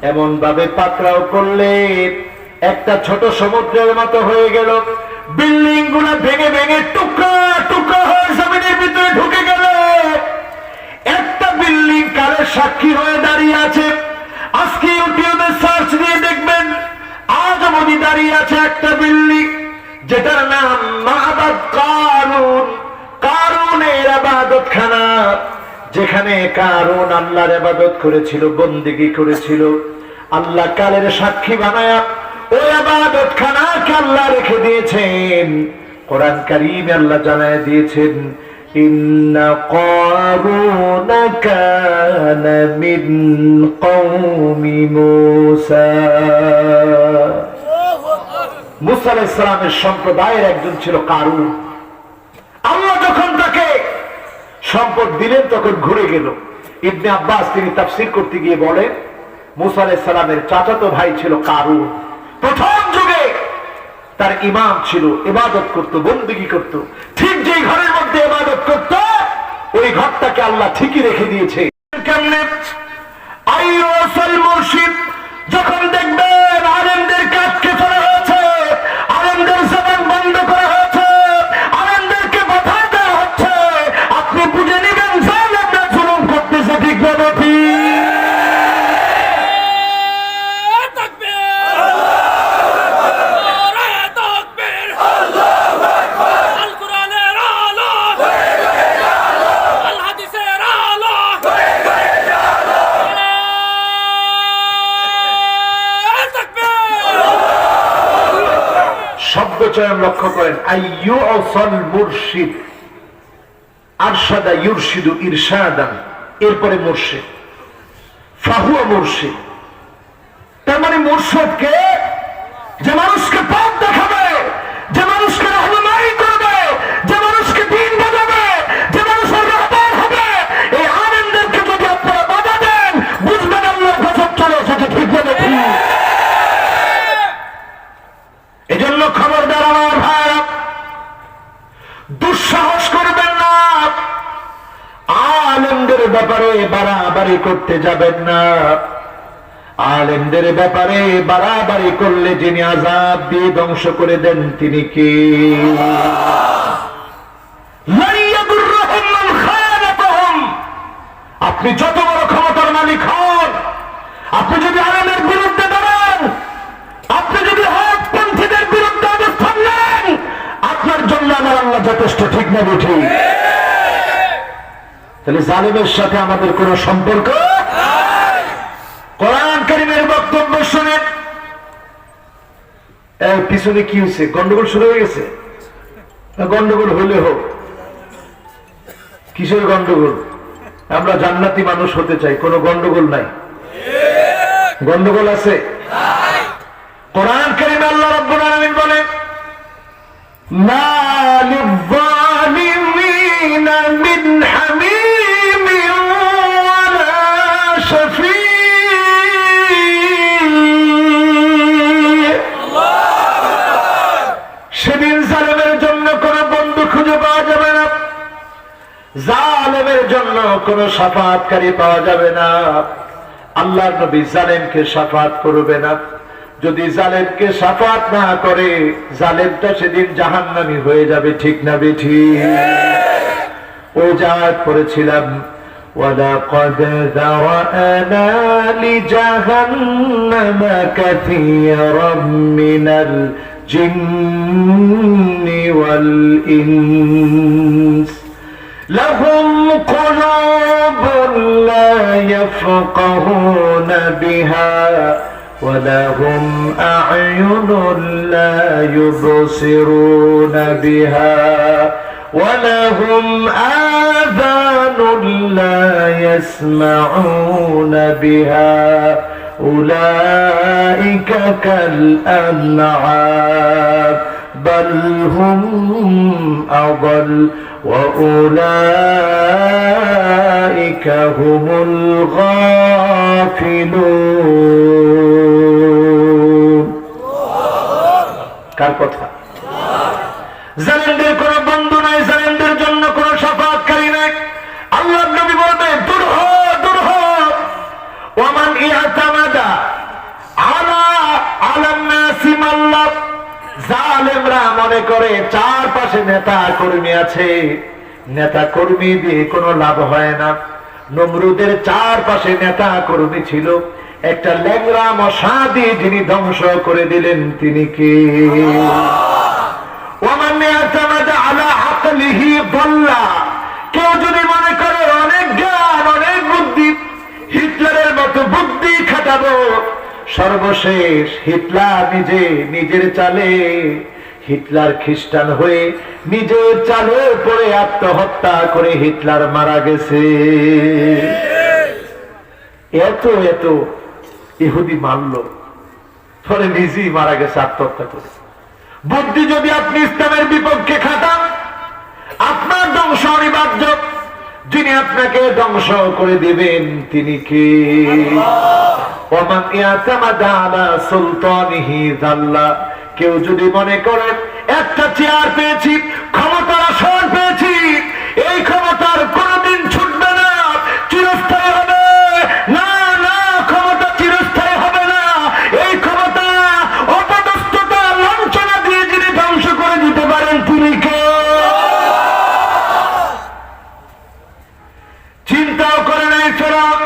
এমন ভাবে পাকড়াও করলে একটা ছোট সমুদ্রের মতো হয়ে গেল, বিল্ডিং গুলো ভেঙে ভেঙে টুকরা টুকরা হয়ে জমিনের ভিতরে ঢুকে গেল। একটা বিল্ডিং কালের সাক্ষী হয়ে দাঁড়িয়ে আছে। আজকে ইউটিউবে সার্চ দিয়ে দেখবেন, আজ অবধি দাঁড়িয়ে আছে একটা বিল্ডিং, যেটার নাম মাবাদ কারুন, কারুনের ইবাদতখানা। যেখানে কারুন আল্লাহর ইবাদত করেছিল, বন্দেগী করেছিল, আল্লাহ কালের সাক্ষী বানায়া ওই ইবাদতখানাকে আল্লাহ রেখে দিয়েছেন। কোরআন কারীমে আল্লাহ জানায় দিয়েছেন, ইন্না কারুনা কানা মিন কওমি মূসা। মুসা আলাইহিস সালামের সম্প্রদায়ের একজন ছিল কারুন। আল্লাহ যখন তাকে সম্পদ দিলেন তখন ঘুরে গেল। ইবনে আব্বাস তিনি তাফসীর করতে গিয়ে বলেন, মুসা আলাইহিস সালামের চাচাতো ভাই ছিল কারুন। প্রথম যুগে তার ইমাম ছিল, ইবাদত করত, বন্দেগী করত। ঠিক যেই ঘরের মধ্যে ইবাদত করত, ওই ঘরটাকে আল্লাহ ঠিকই রেখে দিয়েছে। কেমনে? আইয়ুসাল মুর্শিদ যখন দেখবেন আলেমদের কাজকে ফেলা হয়েছে, আলেমদের জবান বন্ধ করা হয়েছে, আলেমদেরকে বাধা দেওয়া হচ্ছে, আপনি বুঝে নেবেন জালেমরা জুলুম করতেছে, ঠিক না ঠিক? শব্দ চয়ন লক্ষ্য করেন, আইয়ুসাল মুর্শিদ, আরশাদা ইউরশিদু ইরশাদান, এরপরে মুর্শিদ, ফাহুয়া মুর্শিদ। তার মানে মুর্শিদকে, যে মানুষকে পথ দেখাবে, যে মানুষকে রাহনুমাই করবে, যে মানুষকে দ্বীন বোঝাবে, যে মানুষের রাহবার হবে, এই আলেমদেরকে যদি আপনারা বাধা দেন, বুঝবেন আল্লাহর গজব চলে এসেছে, ঠিক না ঠিক? এজন্য খবরদার আমার ভাইরা, দুঃসাহস করবেন না, আলেমদের ব্যাপারে বাড়াবাড়ি করতে যাবেন না। আলেমদের ব্যাপারে বাড়াবাড়ি করলে যিনি আযাব দিয়ে ধ্বংস করে দেন তিনি কে? আপনি যত বড় ক্ষমতার মালিক হন, আপনি যদি আলেমের বিরুদ্ধে দাঁড়ান, আপনি যদি হকপন্থীদের বিরুদ্ধে অবস্থান নেন, আপনার জন্য আমার আল্লাহ যথেষ্ট, ঠিক না ঠিক? তাহলে জালিমের সাথে আমাদের কোন সম্পর্ক? কোরআন কারীমের বক্তব্য শুনেন। পিছনে কি হয়েছে? গন্ডগোল শুরু হয়ে গেছে? গন্ডগোল হইলে হোক, কিসের গন্ডগোল? আমরা জান্নাতি মানুষ হতে চাই, কোনো গন্ডগোল নাই। গন্ডগোল আছে? কোরআন কারীমে আল্লাহ রাব্বুল আলামিন বলেন, মা লিয-যালিমিনা মিন হামীমিন ওয়ালা শাফী। সেদিন জালেমের জন্য কোনো বন্ধু খুঁজে পাওয়া যাবে না, জালেমের জন্য কোনো শাফাআতকারী পাওয়া যাবে না। আল্লাহর নবী জালেমকে শাফাআত করবে না। যদি জালেমকে শাফাআত না করে, জালেমটা সেদিন জাহান্নামী হয়ে যাবে, ঠিক না বেঠিক? ওই আয়াত পড়েছিলাম, ওয়ালাকাদ যারানা লিজাহান্নামা কাসীরাম মিনাল জিন্নি ওয়াল ইনস লাহুম কুলুবুন লা ইয়াফকাহুনা বিহা ولهم أعين لا يبصرون بها ولهم آذان لا يسمعون بها أولئك كالأنعام بل هم أضل وأولئك هم الغافلون কার কথা? জালেমদের কোনো বন্ধু নাই, জালেমদের জন্য কোনো শাফাআতকারী নাই। আল্লাহ নবী বলবে দূর হ, দূর হ। ওয়ামান ইয়াতামাদা আলা আলান নাসি মাল্লাহ, জালেমরা মনে করে চারপাশে নেতা কর্মী আছে, নেতা কর্মী দিয়ে কোনো লাভ হয় না। নমরুদের চারপাশে নেতা কর্মী ছিল, একটা ল্যাংড়া মশা দিয়ে যিনি ধ্বংস করে দিলেন তিনি কে? ওয়ামান ইয়াতামাদা আলা আকলিহি দাল্লা, কেউ যদি মনে করে অনেক জ্ঞান অনেক বুদ্ধি, হিটলারের মতো বুদ্ধি খাটাবো, সর্বশেষ হিটলার নিজের চালে, হিটলার খ্রিস্টান হয়ে নিজের চালে পড়ে আত্মহত্যা করে হিটলার মারা গেছে। এত এত ইহুদি মানল, পরে নিজেই মারা গেছে আত্মহত্যা করে। বুদ্ধি যদি আপনি ইসলামের বিপক্ষে খাটান, আপনার ধ্বংস অনিবার্য। যিনি আপনাকে ধ্বংস করে দিবেন তিনি কে? ওয়ামান ইয়াতামাদা আলা সুলতানিহি যাল্লা, কেউ যদি মনে করেন একটা চেয়ার পেয়েছি, ক্ষমতার আসন পেয়েছি, এই ক্ষমতার কোনদিন ছুটবে না, চিরস্থায়ী হবে না, না ক্ষমতা চিরস্থায়ী হবে না। এই ক্ষমতা অপদস্থতা লাঞ্ছনা দিয়ে যিনি ধ্বংস করে দিতে পারেন তিনি কে? চিন্তাও করে নাই ফেরাউন,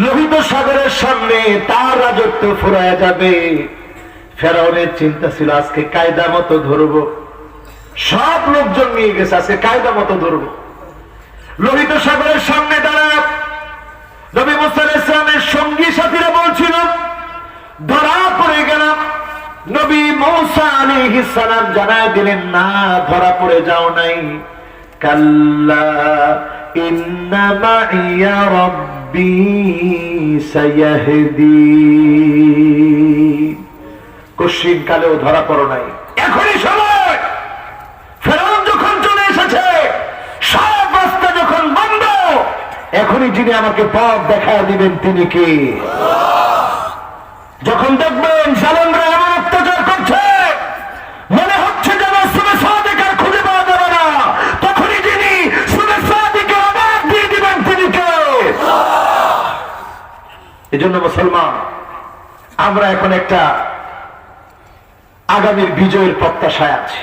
লোহিত সাগরের সামনে তার রাজত্ব ফুরায় যাবে। ফেরাউনের চিন্তা ছিল আজকে কায়দা মতো ধরবো, সব লোকজন নিয়ে গেছে, আজকে কায়দা মতো ধরবো। লোহিত সাগরের সামনে দাঁড়ায় নবী মুসা আলাইহিস সালামের সঙ্গী সাথীরা বলছিল ধরা পড়ে গেলাম। নবী মুসা আলাইহিস সালাম জানায় দিলেন না, ধরা পড়ে যাও নাই। কাল্লা ইন্না মাইয়া রাব্বী সায়াহদিন, কশিন কালেও ধরা পড়ো নাই, এখনই সময়। ফেরাউন যখন চলে এসেছে, সব রাস্তা যখন বন্ধ, এখনই যিনি আমাকে পথ দেখায় দিবেন তিনি কে? যখন দেখবেন জালেমরা এমন অত্যাচার করছে, মনে হচ্ছে যেন সুবে সাদিক আর খুঁজে পাওয়া যাবে না, তখনই যিনি সুবে সাদিকে আবাদ দিয়ে দিবেন তিনি কে? এজন্য মুসলমান, আমরা এখন একটা আগামীর বিজয়ের প্রত্যাশায় আছে।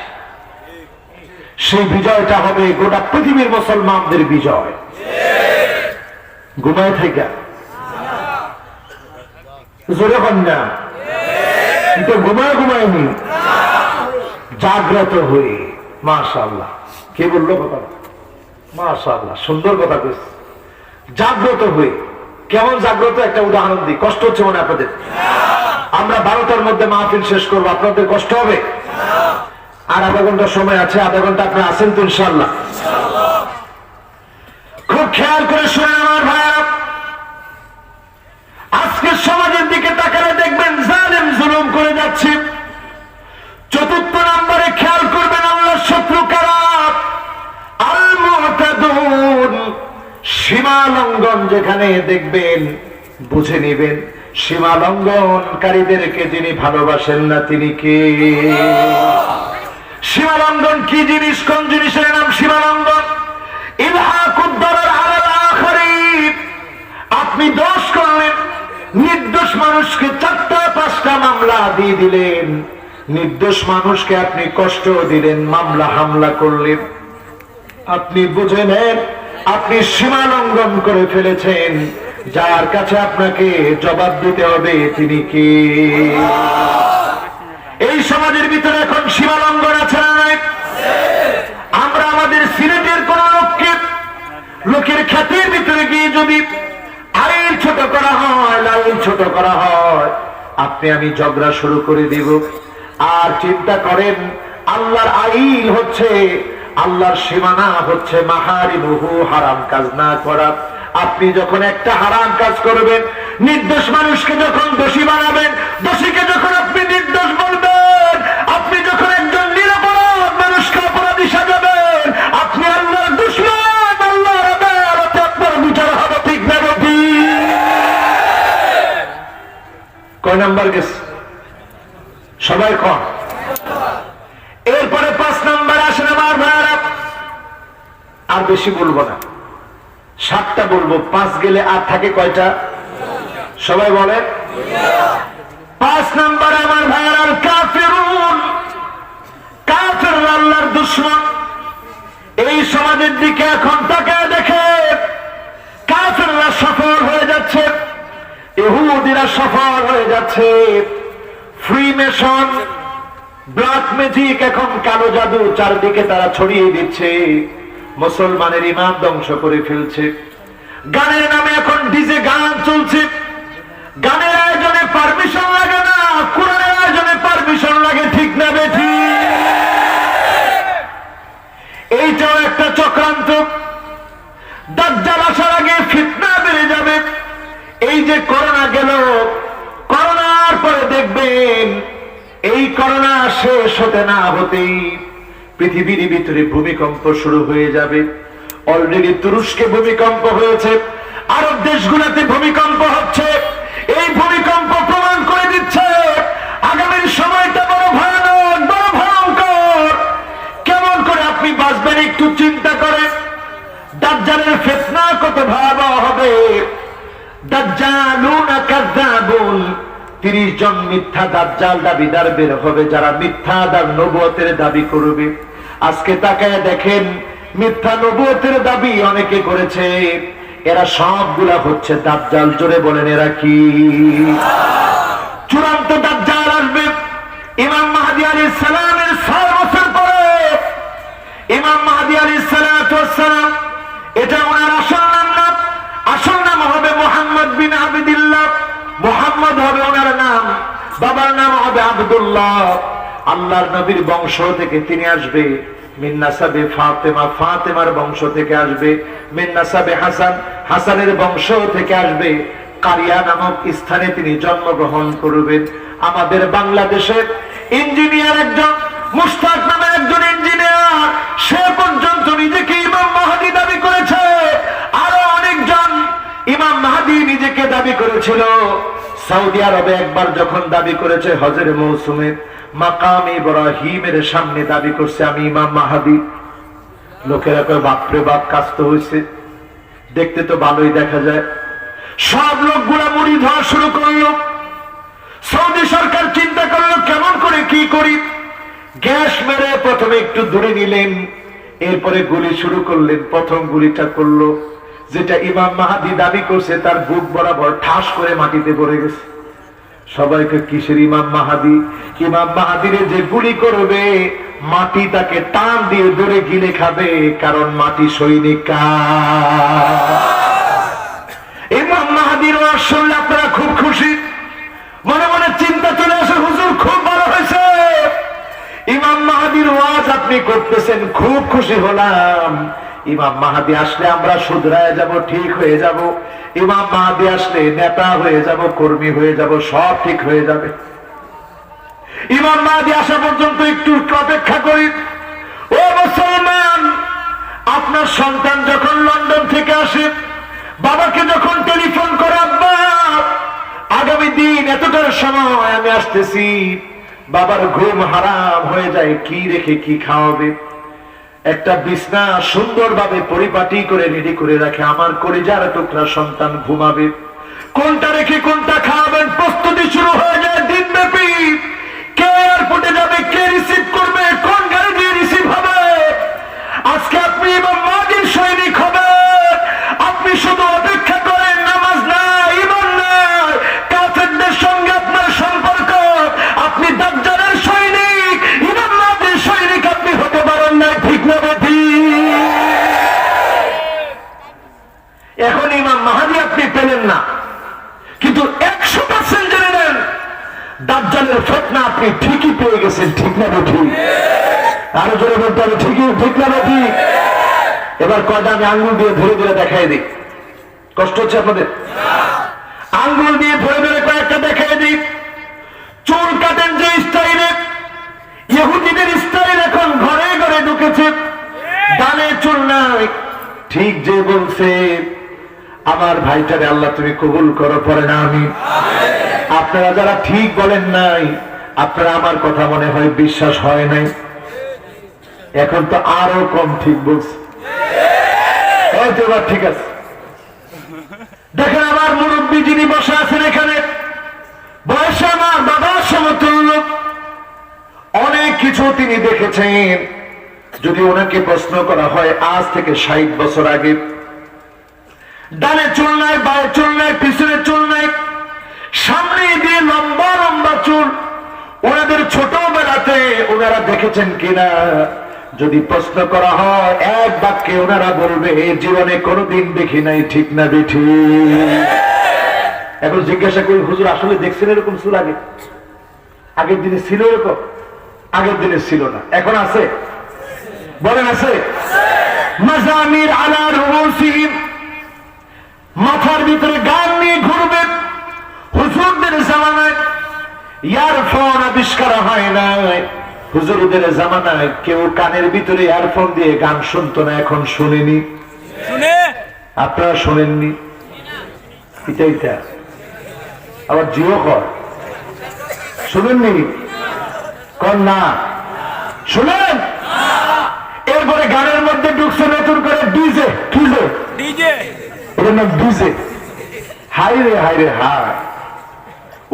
সেই বিজয়টা হবে গোটা পৃথিবীর মুসলমানদের বিজয়। ঘুমায় থেকে জোরে হন না, কিন্তু ঘুমায়নি, জাগ্রত হয়ে। মাশাআল্লাহ, কে বললো কথা? মাশাআল্লাহ, সুন্দর কথা বলছে। জাগ্রত হয়ে, কেমন জাগ্রত? একটা উদাহরণ দিই, কষ্ট হচ্ছে মনে আপনাদের? আমরা 12টার মধ্যে মাহফিল শেষ করবো, আপনাদের কষ্ট হবে? আর আধা ঘন্টা সময় আছে, আধা ঘন্টা আপনি আসেন তো ইনশাআল্লাহ? খুব খেয়াল করে শুনেন আমার ভাইরা, আজকের সমাজের দিকে তাকালে দেখবেন জালেম জুলুম করে যাচ্ছে। চতুর্থ নম্বরে খেয়াল করবেন আল্লাহর শত্রু কারা? আল মুতাদুন, সীমা লঙ্ঘন যেখানে দেখবেন বুঝে নেবেন সীমা লঙ্ঘনকারীদেরকে যিনি ভালোবাসেন না তিনি কে? সীমা লঙ্ঘন কি জিনিস? কোন জিনিসের নাম সীমা লঙ্ঘন? ইলহাকুদ দারার আলাল আখারিন, আপনি দোষ করলেন, নির্দোষ মানুষকে 4টা-5টা মামলা দিয়ে দিলেন, নির্দোষ মানুষকে আপনি কষ্ট দিলেন, মামলা হামলা করলেন, আপনি বুঝে নেন আপনি সীমা লঙ্ঘন করে ফেলেছেন। যার কাছে আপনাকে জবাব দিতে হবে তিনি কে? এই সমাজের ভিতরে এখন সীমা লঙ্ঘন আছে না নাই? আমরা আমাদের সিলেটের কোন লোককে লোকের খ্যাতির ভিতরে গিয়ে যদি আইন ছোট করা হয়, লাইন ছোট করা হয়, আপনি আমি ঝগড়া শুরু করে দিব। আর চিন্তা করেন আল্লাহর আইন হচ্ছে আল্লাহর সীমানা হচ্ছে মাহারিমুহু, হারাম কাজ না করা। আপনি যখন একটা হারাম কাজ করবেন, নির্দোষ মানুষকে যখন দোষী বানাবেন, দোষীকে যখন আপনি নির্দোষ বলবেন, আপনি যখন একজন নিরপরাধ মানুষকে অপরাধী সাজাবেন, আপনি আল্লাহর দুশমন, আল্লাহর আদালতে আপনার বিচার হবে। ঠিক না বেঠি? কয় নাম্বার গেছে সবাই কম? এরপরে 5 নাম্বার আসেন আমার ভাইরা। আর বেশি বলবো না, 7টা বলবো। 5 গেলে আর থাকে কয়টা? সবাই বলেন। 5 নাম্বার আমার ভাইরা, কাফিরুন, কাফির আল্লাহর দুশমন। এই সমাজের দিকে এখন তাকায় দেখে কাফিররা সফল হয়ে যাচ্ছে, ইহুদিরা সফল হয়ে যাচ্ছে। ফ্রিমেশন, ব্ল্যাক ম্যাজিক, এখন কালো জাদু চারদিকে তারা ছড়িয়ে দিচ্ছে, মুসলমানের ঈমান ধ্বংস করে ফেলছে। গানের নামে এখন ডিজে গান চলছে। গানের আয়োজনে পারমিশন লাগে না, কোরআনের আয়োজনে পারমিশন লাগে। ঠিক না বেঠি? এইটাও একটা চক্রান্ত। দাজ্জাল আসার আগে ফিতনা বেড়ে যাবে। এই যে করোনা গেল, করোনার পরে দেখবেন এই করোনা শেষ হতে না হতেই পৃথিবীর ভিতরে ভূমিকম্প শুরু হয়ে যাবে। অলরেডি তুরস্কে ভূমিকম্প হয়েছে, আরব দেশগুলোতে ভূমিকম্প হচ্ছে। এই ভূমিকম্প প্রমাণ করে দিচ্ছে আগামীর সময়টা বড় ভয়ানক, বড় ভয়ঙ্কর। কেমন করে আপনি বাঁচবেন একটু চিন্তা করেন। দাজ্জালের ফিতনা কত ভয়াবহ হবে। দাজ্জালুনা কাযাবুন, 30 জন মিথ্যা দাজ্জাল দাবিদার বের হবে, যারা মিথ্যা নবুয়তের দাবি করবে। আজকে তাকায় দেখেন, মিথ্যা নবুয়তের দাবি অনেকে করেছে, এরা সবগুলা হচ্ছে দাজ্জাল। জোরে বলেন এরা কি? চূড়ান্ত দাজ্জাল আসবে ইমাম মাহদী আলাইহিস সালামের 6 বছর পরে। ইমাম মাহদী আলাইহিস সালাম, এটা ওনার আসল নাম না। আসল নাম হবে মুহাম্মদ বিন আবদুল্লাহ। মুহাম্মদ হবে ওনার নাম, বাবার নাম হবে আব্দুল্লাহ। আল্লাহর নবীর বংশ থেকে তিনি আসবে। মিন নাসাবে ফাতেমা, ফাতেমার বংশ থেকে আসবে। মিন নাসাবে হাসান, হাসানের বংশ থেকে আসবে। কারিয়া নামক স্থানে তিনি জন্মগ্রহণ করবেন। আমাদের বাংলাদেশের ইঞ্জিনিয়ার একজন, মুশতাক নামের একজন ইঞ্জিনিয়ার, সে পর্যন্ত নিজেকে ইমাম মাহদী দাবি করেছে। আরো অনেকজন ইমাম মাহদী নিজেকে দাবি করেছিল। সৌদি আরবে একবার যখন দাবি করেছে, হজের মৌসুমে মাকাম ইব্রাহিমের সামনে দাবি করছে আমি ইমাম মাহদী। লোকেরা কয় বাপরে বাপ, কাজ তো হয়েছে, দেখতে তো ভালোই দেখা যায়। সব লোকগুলা মুড়ি ধোয়া শুরু করলো। সৌদি সরকার চিন্তা করলো কেমন করে কি করি। গ্যাস মেরে প্রথমে একটু দূরে নিলেন, এরপরে গুলি শুরু করলেন। প্রথম গুলিটা করলো, যেটা ইমাম মাহদী দাবি করছে তার বুক বরাবর ঠাস করে মাটিতে পড়ে গেছে। সবাইকে কিসের ইমাম মাহদী? ইমাম মাহদীরে যে গুলি করবে, মাটি তাকে টান দিয়ে দূরে গিলে খাবে, কারণ মাটি সৈনিক। ইমাম মাহদীর ওয়াজ শুনলে আপনারা খুব খুশি, মনে মনে চিন্তা চলে আসে, হুজুর খুব ভালো হয়েছে। ইমাম মাহদীর ওয়াজ আপনি করতেছেন, খুব খুশি হলাম। ইমাম মাহদী আসলে আমরা শুধরায় যাব, ঠিক হয়ে যাব। ইমাম মাহদী আসলে নেতা হয়ে যাব, কর্মী হয়ে যাব, সব ঠিক হয়ে যাবে। ইমাম মাহদী আসা পর্যন্ত একটু অপেক্ষা করি। ও মুসলমান, আপনার সন্তান যখন লন্ডন থেকে আসে, বাবাকে যখন টেলিফোন করে, আব্বা আগামী দিন এতটার সময় আমি আসতেছি, বাবার ঘুম হারাম হয়ে যায়, কি রেখে কি খাওয়াবে? একটা বিছনা সুন্দরভাবে পরিপাটি করে রেডি করে রাখে, আমার কলিজার টুকরা সন্তান ঘুমাবে। কোনটা রেখে কোনটা খাওয়াবেন প্রস্তুতি শুরু হয়ে যায় দিনব্যাপী। কে এয়ারপোর্টে যাবে, কে রিসিভ করবে, কোন গাড়ি দিয়ে রিসিভ হবে। আজকে আপনি ইমাম মাহদীর সৈনিক হবেন। আপনি শুধু অপেক্ষা করেন, নামাজ নাই, ঈমান নাই, কাফেরদের সঙ্গে আপনার সম্পর্ক। আপনি দাজ্জালের সৈনিক, ইমাম মাহদীর সৈনিক আপনি হতে পারেন না। ঠিক না বেঠি? এখন ইমাম মাহদী আপনি পেলেন না, কিন্তু 100% জেনে নেন দাজ্জালের ফিতনা আপনি ঠিকই পেয়ে গেছেন। ঠিক না বেঠি? আরো জোরে বলতে হবে, ঠিকই ঠিক না নাকি? এবার কয়টা আমি আঙ্গুল দিয়ে ধরে ধরে দেখাই দিই। কষ্ট হচ্ছে আপনাদের? আঙ্গুল দিয়ে ধরে ধরে কয়েকটা দেখাই দিই। চুল কাটেন যে স্টাইলে, ইহুদিদের স্টাইল এখন ঘরে ঘরে ঢুকেছে। ডানে চুল নাই, ঠিক যে বলছে আমার ভাইটারে আল্লাহ তুমি কবুল করো, পরে না আমি। আপনারা যারা ঠিক বলেন নাই, আপনারা আমার কথা মনে হয় বিশ্বাস হয় নাই, এখন তো আরো কম ঠিক বলছে। এবার ঠিক আছে। দেখেন আমার মুরব্বী যিনি বসে আছেন এখানে, বয়সে আমার বাবার সমতুল্য, অনেক কিছু তিনি দেখেছেন। যদি ওনাকে প্রশ্ন করা হয় আজ থেকে 60 বছর আগে, ডানে চুল নাই, বায়ে চুল নাই, পিছনে চুল নাই, সামনে দিয়ে লম্বা লম্বা চুল, ওনাদের ছোটবেলাতে ওনারা দেখেছেন কিনা যদি প্রশ্ন করা হয়, এক বাক্যে ওনারা বলবে জীবনে কোনোদিন দেখি নাই। ঠিক না বেঠি? এখন জিজ্ঞাসা করি, হুজুর আসলে দেখছেন এরকম চুল আগে? আগের দিনে ছিল এরকম? আগের দিনে ছিল না, এখন আছে? বলেন আছে? মাজামির আলা রুসিহিম, মাথার ভিতরে গান নিয়ে ঘুরবে। হুজুরদের জামানায় ইয়ারফোন আবিষ্কার হয় নাই, হুজুরদের জামানায় কেউ কানের ভিতরে ইয়ারফোন দিয়ে গান শুনতো না, এখন শুনেনি? আপনারা শোনেননি? এটা আবার জিও কর, শুনেননি? কর না, শুনেন? এরপরে গানের মধ্যে ঢুকছে নতুন করে ডিজে। কি যে ডিজে? এর নাম ডিজে। হাই রে হাই রে হাই,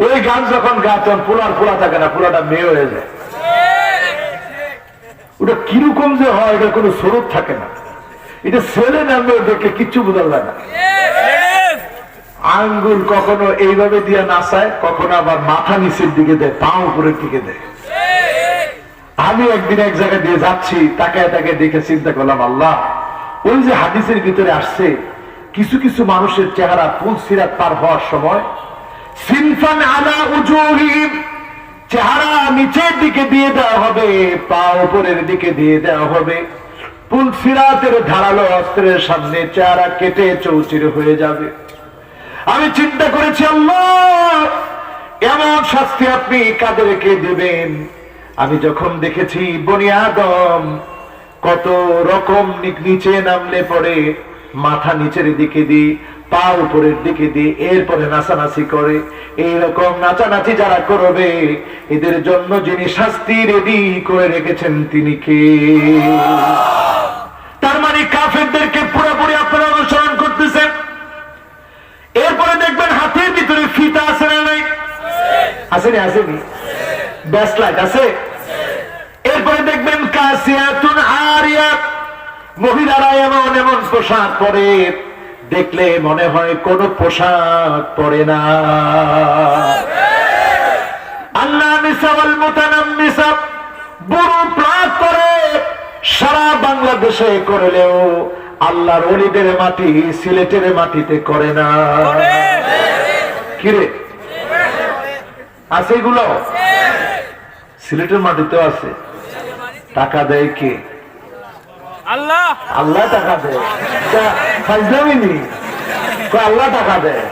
ওই গান যখন গান পোলা থাকে না, পোলাটা মেয়ে হয়ে যায়। ওটা কিরকম যে হয়, এটা কোনো স্বরূপ থাকে না। এটা ছেলে নামে দেখে কিচ্ছু বোঝা যায় না। আঙ্গুল কখনো এইভাবে দিয়ে নাচায়, কখনো আবার মাথা নিচের দিকে দেয়, পা উপরের দিকে দেয়। আমি একদিন এক জায়গায় দিয়ে যাচ্ছি, তাকায় তাকে দেখে চিন্তা করলাম, আল্লাহ, ওই যে হাদিসের ভিতরে আসছে কিছু কিছু মানুষের চেহারা পুল সিরাত পার হওয়ার সময় সিনফান আলা উজুহিম, চেহারা নিচের দিকে দিয়ে দেওয়া হবে, পা উপরের দিকে দিয়ে দেওয়া হবে। পুল সিরাতের ধারালো অস্ত্রের সামনে চেহারা কেটে চৌচির হয়ে যাবে। আমি চিন্তা করেছি, আল্লাহ, এমন শাস্তি আপনি কাদেরকে দেবেন? আমি যখন দেখেছি বনি আদম কত রকম নিচে নামলে পরে মাথা নিচের দিকে দিয়ে, পা উপরের দিকে দিয়ে, এরপরে নাচানাচি করে, এইরকম নাচানাচি যারা করবে এদের জন্য যিনি শাস্তি রেডি করে রেখেছেন তিনি কে? তার মানে কাফেরদেরকে পুরোপুরি আপনারা অনুসরণ করতেছেন। এরপরে দেখবেন হাতের ভিতরে ফিতা আছে না নাই? আসেনি? আসেনি? ব্যাসলাইট আছে? এরপরে দেখবেন কাসিয়াতুন আরিয়াত, মহিলারা এমন এমন পোশাক পরে দেখলে মনে হয় কোন পোশাক পরে না। আল্লাহ নিসাওয়াল মুতানাম্মিসা, বুড়ো প্লাগ করে সারা বাংলাদেশে করলেও আল্লাহর ওলিদের মাটি সিলেটের মাটিতে করে না। কিরে আছে এগুলো? সিলেটের মাটিতেও আছে। টাকা দেয় কে? আল্লাহ। আল্লাহ টাকা দেয়। ফাজলামিনি, আল্লাহ টাকা দেয়।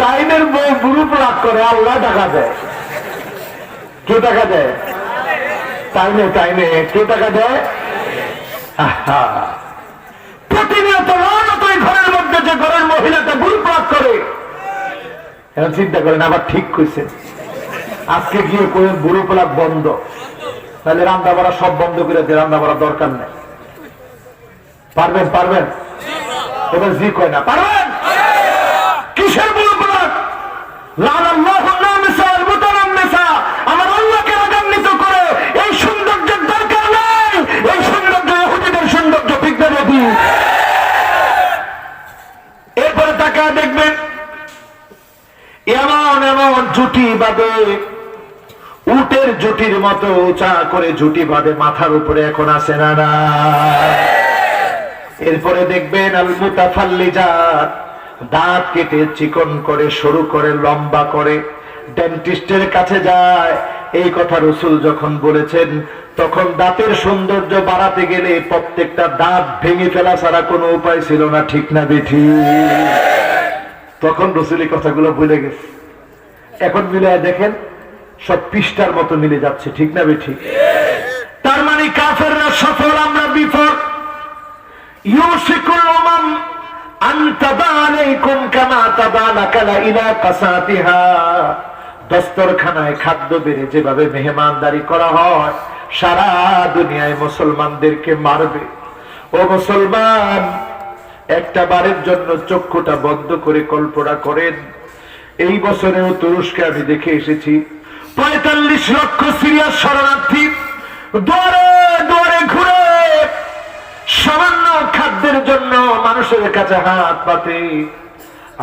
তাইনের বউ বুড়ো প্লাগ করে, আল্লাহ টাকা দেয়। কে টাকা দেয়? তাইনে তাইনে কে টাকা দেয়? প্রতিনিয়ত ঘরের মধ্যে যে ঘরের মহিলাটা বুড়ো প্লাগ করে, এখন চিন্তা করেন আবার ঠিক কইছে। আজকে গিয়ে বুড়ো প্লাগ বন্ধ, তাহলে রান্না বাড়া সব বন্ধ করে দিয়ে, রান্না বাড়ার দরকার নেই। পারবেন? পারবেন? এবার জি কয় না পারবেন? কিসের বুড়ো প্লাগ? আমার আল্লাহকে রাগান্বিত করে এই সৌন্দর্যের দরকার নেই। এই সৌন্দর্য ইহুদিদের সৌন্দর্য, ঠিক না বেঠি? এরপরে তাকা দেখবেন এমন এমন জুটি বাঁধে, উটের জুটির মতো উঁচা করে জুটি বাঁধে মাথার উপরে, এখন আসে না না? এরপরে দেখবেন আল মুতাফাল্লিজাত, দাঁত কেটে চিকন করে, সরু করে, লম্বা করে ডেন্টিস্টের কাছে যায়। এই কথা রাসূল যখন বলেছেন তখন দাঁতের সৌন্দর্য বাড়াতে গেলে প্রত্যেকটা দাঁত ভেঙে ফেলা ছাড়া কোনো উপায় ছিল না, ঠিক না বেঠি? তখন রসুলি কথাগুলো ভুলে গেছে। এখন মিলে দেখেন সব পৃষ্ঠার মতো মিলে যাচ্ছে, ঠিক না বেঠি? তার মানে কাফেররা সফল, আমরা বিফল। ইউশিকুল উমাম আন তাবা আলাইকুম কামা তাবা লাকালা ইলা কাসাতিহা। দস্তরখানায় খাদ্য বেড়ে যেভাবে মেহমানদারি করা হয়, সারা দুনিয়ায় মুসলমানদেরকে মারবে। ও মুসলমান, একটা বারের জন্য চক্ষুটা বন্ধ করে কল্পনা করেন, এই বছরেও তুরস্কে আমি দেখে এসেছি ৪৫ লক্ষ সিরিয়ার শরণার্থী দুয়ারে দুয়ারে ঘুরে সামান্য খাদ্যের জন্য মানুষের কাছে হাত পাতে।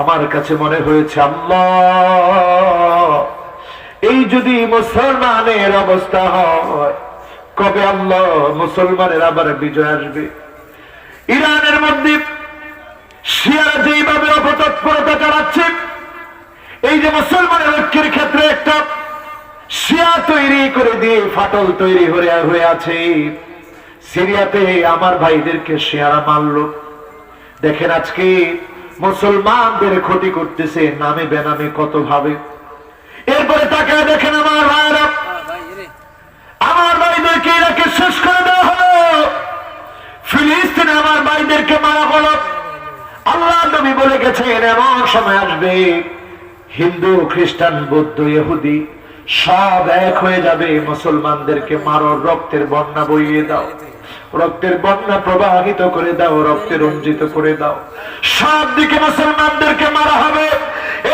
আমার কাছে মনে হয়েছে, আল্লাহ, এই যদি মুসলমানের অবস্থা হয়, কবে আল্লাহ মুসলমানের আবার বিজয় আসবে? ইরানের মধ্যে শিয়ারা যেইভাবে অপতৎপরতা চালাচ্ছে, এই যে মুসলমানের ঐক্যের ক্ষেত্রে একটা শিয়া তৈরি করে দিয়ে ফাটল তৈরি হয়ে আছে। সিরিয়াতে আমার ভাইদেরকে শিয়ারা মারলো। দেখেন আজকে মুসলমানদের ক্ষতি করতেছে নামে বেনামে কত ভাবে। এরপরে তাকে দেখেন আমার ভাইরা, আমার ভাইদেরকে ইরাকে শেষ করে দেওয়া হলো, ফিলিস্তিনে আমার ভাইদেরকে মারা হলো। আল্লাহ নবী বলে গেছেন এমন সময় আসবে হিন্দু, খ্রিস্টান, বৌদ্ধ, ইহুদি সব এক হয়ে যাবে। মুসলমানদেরকে মারো, রক্তের বন্যা বইয়ে দাও, রক্তের বন্যা প্রবাহিত করে দাও, রক্তে রঞ্জিত করে দাও, সব দিকে মুসলমানদেরকে মারা হবে।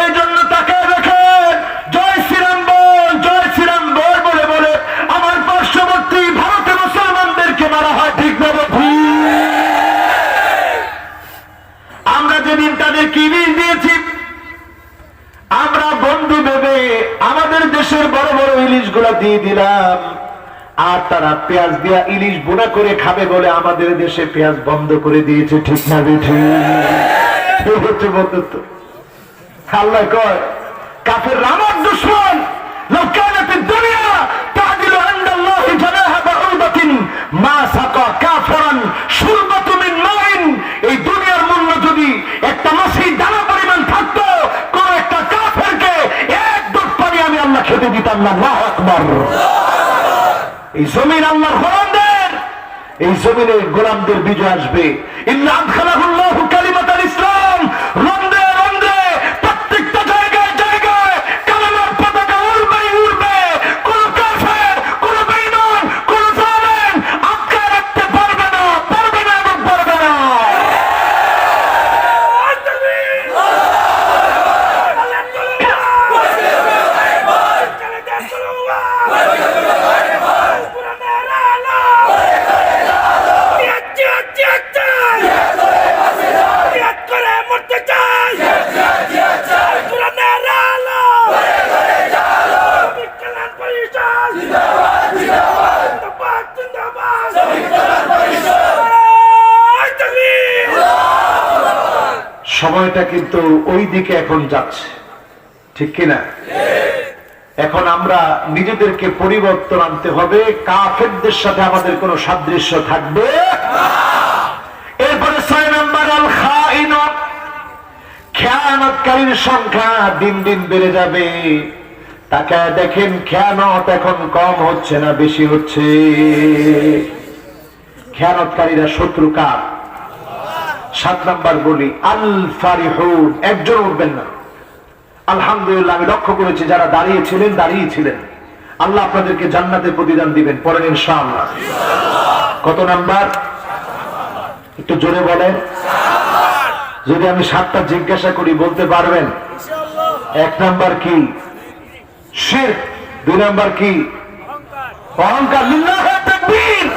এই জন্য তাকে দেখেন জয় শ্রীরাম বল, জয় শ্রীরাম বল বলে বলে আমার পার্শ্ববর্তী ভারতে মুসলমানদেরকে মারা হয়, ঠিক না? আমরা যেদিন তাদেরকে ইলিশ দিয়েছি, আমরা বন্ধু ভেবে আমাদের দেশের বড় বড় ইলিশ গুলা দিয়ে দিলাম, আর তারা পেঁয়াজ দিয়া ইলিশ বোনা করে খাবে বলে আমাদের দেশে পেঁয়াজ বন্ধ করে দিয়েছে, ঠিক না বেঠি? হচ্ছে বন্ধুত্ব। আল্লাহ কয় কাফের আমার দুশমন লোকানাতের দুনিয়া তাদিলু ইনদাল্লাহি জানাহা বাউদাতিন মা সাকা কাফরান শুরবাতু মিন মাইন। এই দুনিয়ার মূল্য যদি একটা মাছের দানা পরিমাণ থাকতো, কোন একটা কাফেরকে এক ঢোক পানি আমি আল্লাহ খেতে দিতাম না। আল্লাহু আকবার। এই জমিন আল্লাহর গোলামদের, এই জমিনে গোলামদের বিজয় আসবে। ইন্না আদখালাহুল্লাহু কালিমাতাল ইসলাম। রন্দে রন্দে প্রত্যেকটা জায়গায় জায়গায় কালেমার পতাকা উড়বেই উড়বে। কোন কাফের, কোন বেঈমান, কোন জালেম আটকে রাখতে পারবে না, পারবে না এবং পারবে না। সময়টা কিন্তু ওই দিকে এখন যাচ্ছে, ঠিক কিনা? এখন আমরা নিজেদেরকে পরিবর্তন আনতে হবে। কাফেরদের সাথে আমাদের কোনো সাদৃশ্য থাকবে। এরপরে ৬ নম্বর আল খাইন, খেয়ানতকারীর সংখ্যা দিন দিন বেড়ে যাবে। তাকে দেখেন খেয়ানত এখন কম হচ্ছে না বেশি হচ্ছে। খেয়ানতকারীরা শত্রু কার? ৭ নাম্বার বলি আল ফারিহুন, একজন উঠবেন না। আলহামদুলিল্লাহ, আমি লক্ষ্য করেছি যারা দাঁড়িয়েছিলেন, আল্লাহ আপনাদেরকে জান্নাতের প্রতিদান দিবেন, পড়েন ইনশাআল্লাহ। কত নাম্বার? একটু জোরে বলেন। যদি আমি ৭টা জিজ্ঞাসা করি বলতে পারবেন? ১ নাম্বার কি? শিরক। ২ নাম্বার কি? অহংকার। লিল্লাহি তাকবীর।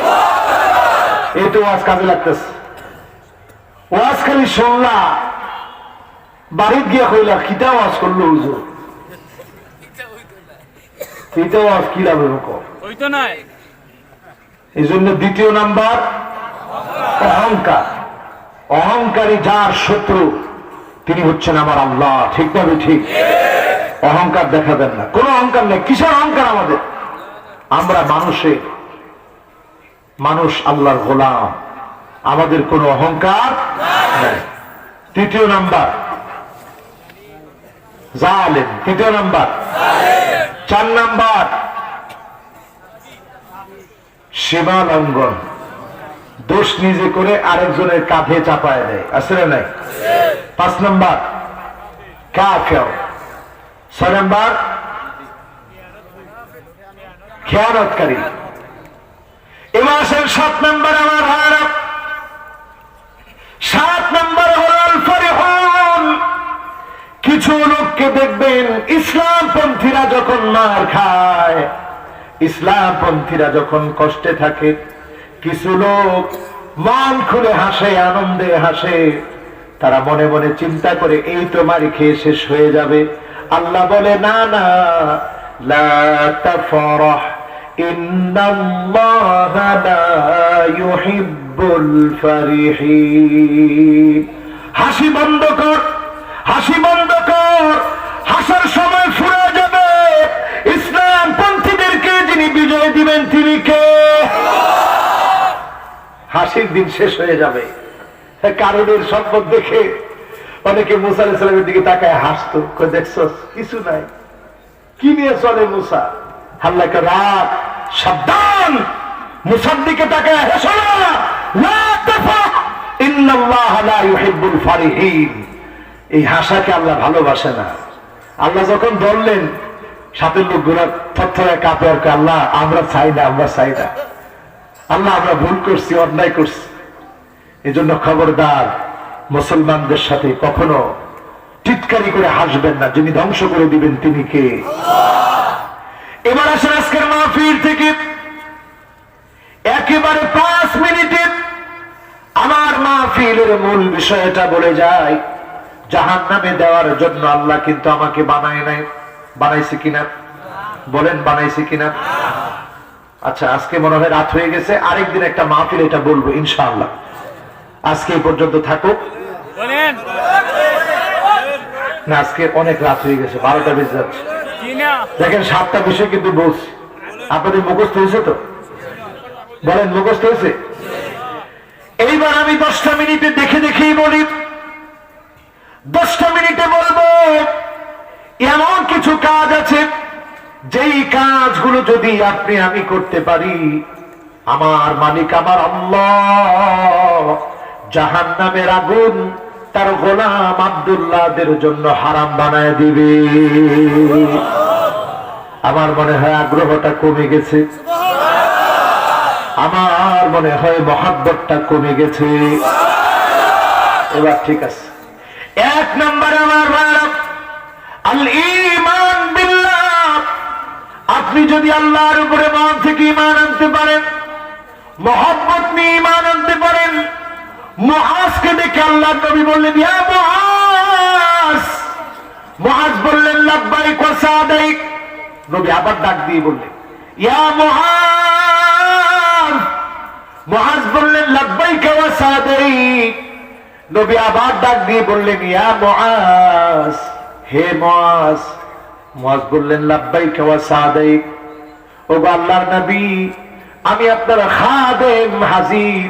এই তো ওয়াজ কাজে লাগতেছে। ওয়াজ খালি শুনলা, বাড়িতে গিয়া কইলা কিতা ওয়াজ করলো হুজুর, এটা ওয়াজ কি লাভ হইতো না। এই জন্য ২য় নাম্বার অহংকার। অহংকারী যার শত্রু তিনি হচ্ছেন আমার আল্লাহ, ঠিক না? ঠিক। অহংকার দেখাবেন না, কোন অহংকার নেই। কিসের অহংকার আমাদের? আমরা মানুষের মানুষ আল্লাহর গোলাম, আমাদের কোনো অহংকার নাই। তৃতীয় নাম্বার জালেম, তৃতীয় নাম্বার। 4 নাম্বার সীমা লঙ্ঘন, দোষ নিজে করে আরেকজনের কাঁধে চাপায় দেয়, আছে না নাই? 5 নাম্বার কাফের। 6 নাম্বার খেয়ানতকারী। এবার আসেন 7 নাম্বার আমার ভাইরা। 7 নাম্বার হল ফরিহুন। কিছু লোককে দেখবেন ইসলামপন্থীরা যখন মার খায়, ইসলামপন্থীরা যখন কষ্টে থাকে, কিছু লোক মন খুলে হাসে, আনন্দে হাসে। তারা মনে মনে চিন্তা করে এই তো মারি খেয়ে শেষ হয়ে যাবে। আল্লাহ বলে না না, লা তাফরাহ ইন্নাল্লাহা লা ইউহিব্বুল ফারিহিন। হাসি বন্ধ কর, হাসি বন্ধ কর। হাসার সময় ফুরে যাবে। ইসলামপন্থীদেরকে যিনি বিজয় দিবেন তিনি কে? হাসির দিন শেষ হয়ে যাবে। কারণের সম্পদ দেখে অনেকে মুসা আলাইহিস সালামের দিকে তাকায় হাসতো, দেখছো কিছু নাই, কি নিয়ে চলে মুসা? আল্লাহকে রাত সাবধান, মুসার দিকে তাকায় হেসো না, লা তাফরাহ ইন্নাল্লাহা লা ইউহিব্বুল ফারিহিন। এই হাসাকে আল্লাহ ভালোবাসে না। আল্লাহ যখন বললেন, সাথে লোকগুলা থরথরে কাঁপে আর কয়, আল্লাহ আমরা চাই না, আমরা চাই না, আল্লাহ আমরা ভুল করছি, অন্যায় করছি। এই জন্য খবরদার, মুসলমানদের সাথে কখনো টিটকারি করে হাসবেন না। যিনি ধ্বংস করে দিবেন তিনি কে? এবার আসেন আজকের মাহফিল থেকে একেবারে 5 মিনিটে আমার মাহফিলের মূল বিষয়টা বলে যায়। জাহান্নামে দেওয়ার জন্য আল্লাহ কিন্তু আমাকে বানায় নাই। বানাইছে কিনা বলেন, বানাইছে কিনা? আচ্ছা, আজকে মনে হয় রাত হয়ে গেছে, আরেকদিন একটা মাহফিল এটা বলবো ইনশাআল্লাহ। আজকে এই পর্যন্ত থাকুক না, আজকে অনেক রাত হয়ে গেছে, 12টা বেজে যাচ্ছে। দেখেন 7টা বিষয় কিন্তু বলছি, আপনাদের মুখস্থ হয়েছে তো? বলেন মুখস্থ হয়েছে? এইবার আমি 10টা মিনিটে দেখে দেখেই বলি। 10টা মিনিটে বলবো এমন কিছু কাজ আছে যেই কাজগুলো যদি আপনি আমি করতে পারি, আমার মালিক আমার আল্লাহ জাহান্নামের আগুন তার গোলাম আব্দুল্লাহদের জন্য হারাম বানায় দিবে। আমার মনে হয় আগ্রহটা কমে গেছে, আমার মনে হয় মহাব্বতটা কমে গেছে। এবার ঠিক আছে। 1 নম্বরে আমার ভাইরা, আল ঈমান বিল্লাহ। আপনি যদি আল্লাহর উপরে মন থেকে ঈমান আনতে পারেন, মহব্বত নিয়ে ঈমান আনতে পারেন। মুআজকে দেখে আল্লাহর নবী বললেন, ইয়া মুআজ। মুআজ বললেন, লাব্বাইক ওয়া সাদাইক। নবী আবার ডাক দিয়ে বললেন, ইয়া মুআজ। মুআজ বললেন, লাব্বাইক ওয়া সাদাইক। নবী আবার ডাক দিয়ে বললেন, ইয়া মুআজ, হে মুআজ। মুআজ বললেন, লাব্বাইক ওয়া সাদাইক। ও আল্লাহর নবী, আমি আপনার খাদেম হাজির,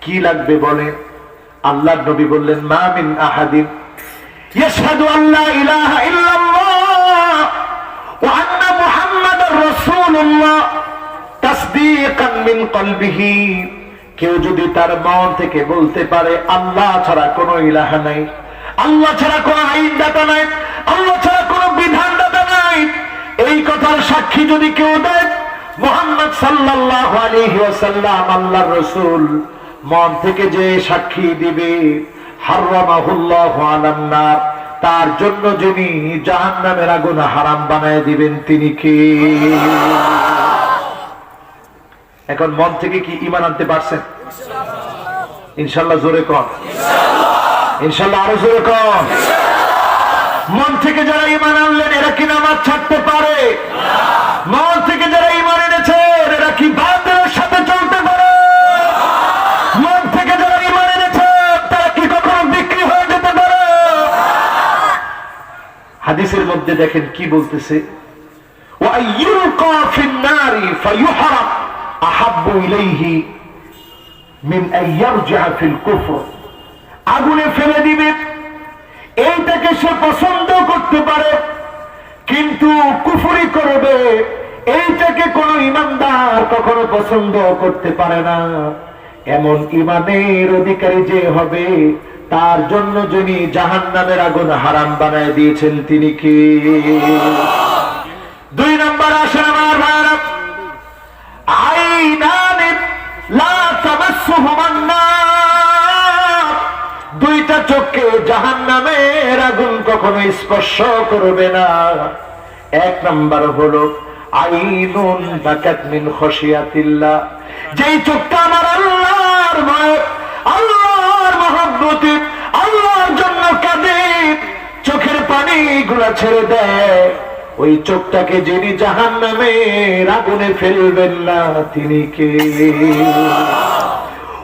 কি লাগবে বলেন? আল্লাহর নবী বললেন, মা মিন আহাদিন ইয়াশহাদু আল্লা ইলাহা ইল্লাল্লাহ ওয়া আন্না মুহাম্মাদার রাসূলুল্লাহ তাসদীকান মিন কলবিহি। কেউ যদি তার মন থেকে বলতে পারে আল্লাহ ছাড়া কোনো ইলাহা নাই, আল্লাহ ছাড়া কোনো আইনদাতা নাই, আল্লাহ ছাড়া কোনো বিধানদাতা নাই, এই কথার সাক্ষী যদি কেউ দেয় মুহাম্মদ সাল্লাল্লাহু আলাইহি ওয়াসাল্লাম আল্লাহর রাসূল, মন থেকে যে সাক্ষী দিবে, হারামাহুল্লাহু আলান নার, তার জন্য যিনি জাহান্নামের আগুন হারাম বানায় দিবেন তিনি কে? এখন মন থেকে কি ঈমান আনতে পারছেন? ইনশাআল্লাহ জোরে কোন ইনশাআল্লাহ, আরো জোরে কোন। মন থেকে যারা ঈমান আনলেন এরা কি নামাজ ছাড়তে পারে? মন থেকে যারা ঈমান এনেছে এরা কি বাতিলের সাথে চলতে পারে? মন থেকে যারা ঈমান এনেছে তারা কি কখনো বিক্রি হয়ে যেতে পারে? হাদিসের মধ্যে দেখেন কি বলতেছে, ওয়া আইয়ুলকা ফিন নারি ফায়ুহরাক আহাব্বু ইলাইহি মিন আন ইয়ারজিআ ফিল কুফর, আগুনে ফেলে দিবে এইটাকে সে পছন্দ করতে পারে, কিন্তু কুফরি করবে এইটাকে কোন ইমানদার কখনো পছন্দ করতে পারে না। এমন ইমানের অধিকারী যে হবে তার জন্য যিনি জাহান্নামের আগুন হারাম বানায় দিয়েছেন তিনি কে? 2 নম্বর আসেন আমার ভাইরা, আইনানি লা তামাসসুহুমান নার, দুইটা চোখকে জাহান্নামের আগুন কখনো স্পর্শ করবে না। 1 নম্বর হলো আইনুন বাকাত মিন খশিয়াতিল্লাহ, যেই চোখটা আমার আল্লাহর ভয়, আল্লাহর মহব্বতে, আল্লাহর জন্য কাঁদে, চোখের পানি গুলা ছেড়ে দেয়, ওই চোখটাকে যিনি জাহান্নামের আগুনে ফেলবেন না তিনি কে?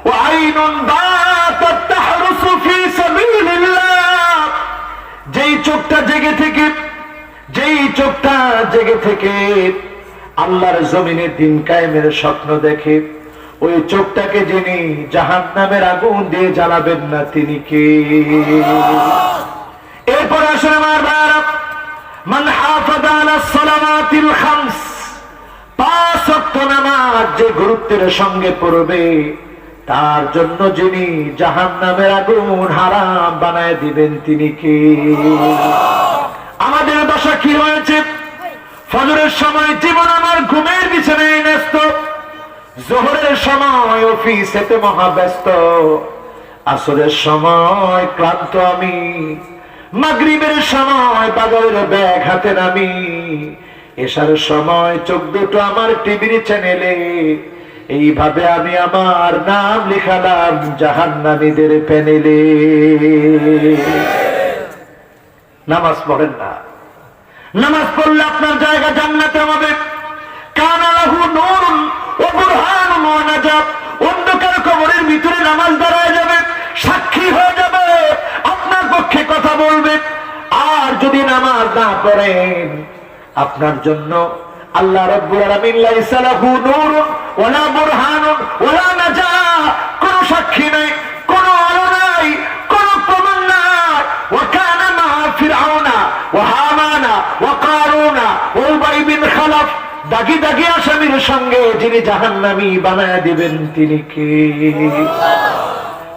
ওয়াইনুন বাতাত তাহরুসু ফি সাবিলিল্লাহ, যেই চোখটা জেগে থেকে আল্লাহর জমিনে দিন কায়েমের স্বপ্ন দেখে, ওই চোখটাকে যিনি জাহান্নামের আগুন দিয়ে জ্বালাবেন না তিনি কে? এরপর আসেন আমার ভাইরা, মান হাফাযা আলাস সালাওয়াতিল খামস, 5 ওয়াক্ত নামাজ যে গুরুত্বের সঙ্গে পড়বে তার জন্য যিনি জাহান্নামের আগুন হারাম বানায় দিবেন তিনি কে? আমাদের দশা কি হয়েছে? ফজরের সময় জীবন আমার ঘুমের বিছানায় ন্যস্ত, যোহরের সময় অফিসেতে মহাব্যস্ত, আসরের সময় ক্লান্ত আমি, মাগরিবের সময় বাজারের ব্যাগ হাতে নামি, এশার সময় চোখ দুটো আমার টিভির চ্যানেলে, এইভাবে আমি আমার নাম লিখালাম জাহান্নামীদের প্যানেলে। নামাজ পড়েন না, নামাজ পড়লে আপনার জায়গা জান্নাতে হবে। কানা লাহু নূরুন ওয়া বুরহানুন ওয়া নাজাত, অন্ধকার কবরের ভিতরে নামাজ দাঁড়ায় যাবে, সাক্ষী হয়ে যাবে, আপনার পক্ষে কথা বলবে। আর যদি নামাজ না পড়েন আপনার জন্য আল্লাহ রাব্বুল আলামিন লাইসা লাহু নূরুন ওয়ালা বুরহানুন ওয়ালা নাজাত, কোন সাক্ষী নাই, কোন আলো নাই, কোন প্রমাণ নাই। ওয়া কানা মা ফিরআউনা ওয়া হামানা ওয়া কারুনা ওয়া উবাই বিন খালাফ, দাগি দাগি আসামির সঙ্গে যিনি জাহান্নামী বানায় দিবেন তিনি কে?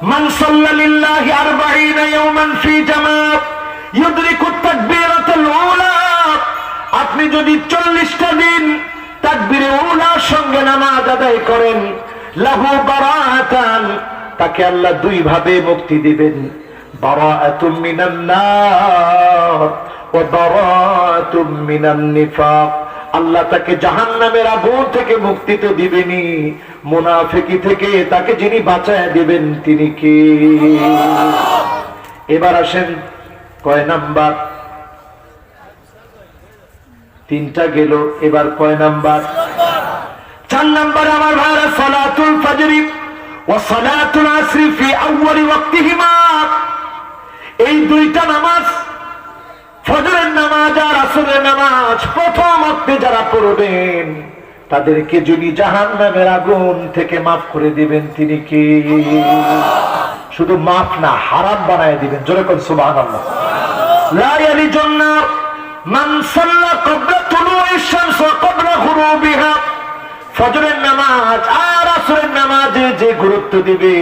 মান সাল্লা লিল্লাহি 40 ইয়াওমান ফি জামাত ইউদরিকু তাকবীরাতুল উলা, আপনি যদি 40টা দিন তাকবীরে উলার সঙ্গে নামাজ আদায় করেন, লাহু বারাআতান, তাকে আল্লাহ 2 ভাবে মুক্তি দিবেন, বারাআতুম মিনান নার ওয়া বারাআতুম মিনান নিফাক, আল্লাহ তাকে জাহান্নামের আগুন থেকে মুক্তি তো দিবেনই, মুনাফিকি থেকে তাকে যিনি বাঁচায় দিবেন তিনি কে? এবার আসেন কয় নাম্বার? 3টা গেল, এবার কয় নাম্বার? 4 নাম্বার আমার ভাইরা, সালাতুল ফজরি ওয়া সালাতুল আসরি ফি আউয়ালি ওয়াক্তিহিমা, এই 2টা নামাজ, ফজরের নামাজ আর আসরের নামাজ প্রথম ওয়াক্তে যারা পড়বেন তাদেরকে যিনি জাহান্নামের আগুন থেকে মাফ করে দিবেন তিনি কে? শুধু মাফ না, হারাম বানায় দিবেন। জোরে কোন সুবহানাল্লাহ। লা ইয়ালিজুন নার মান সাল্লা ক্বাবলা তুলুইশ শামস ওয়া ক্বাবলা গুরুবিহা, ফজরের নামাজ আর আসরের নামাজে যে গুরুত্ব দিবে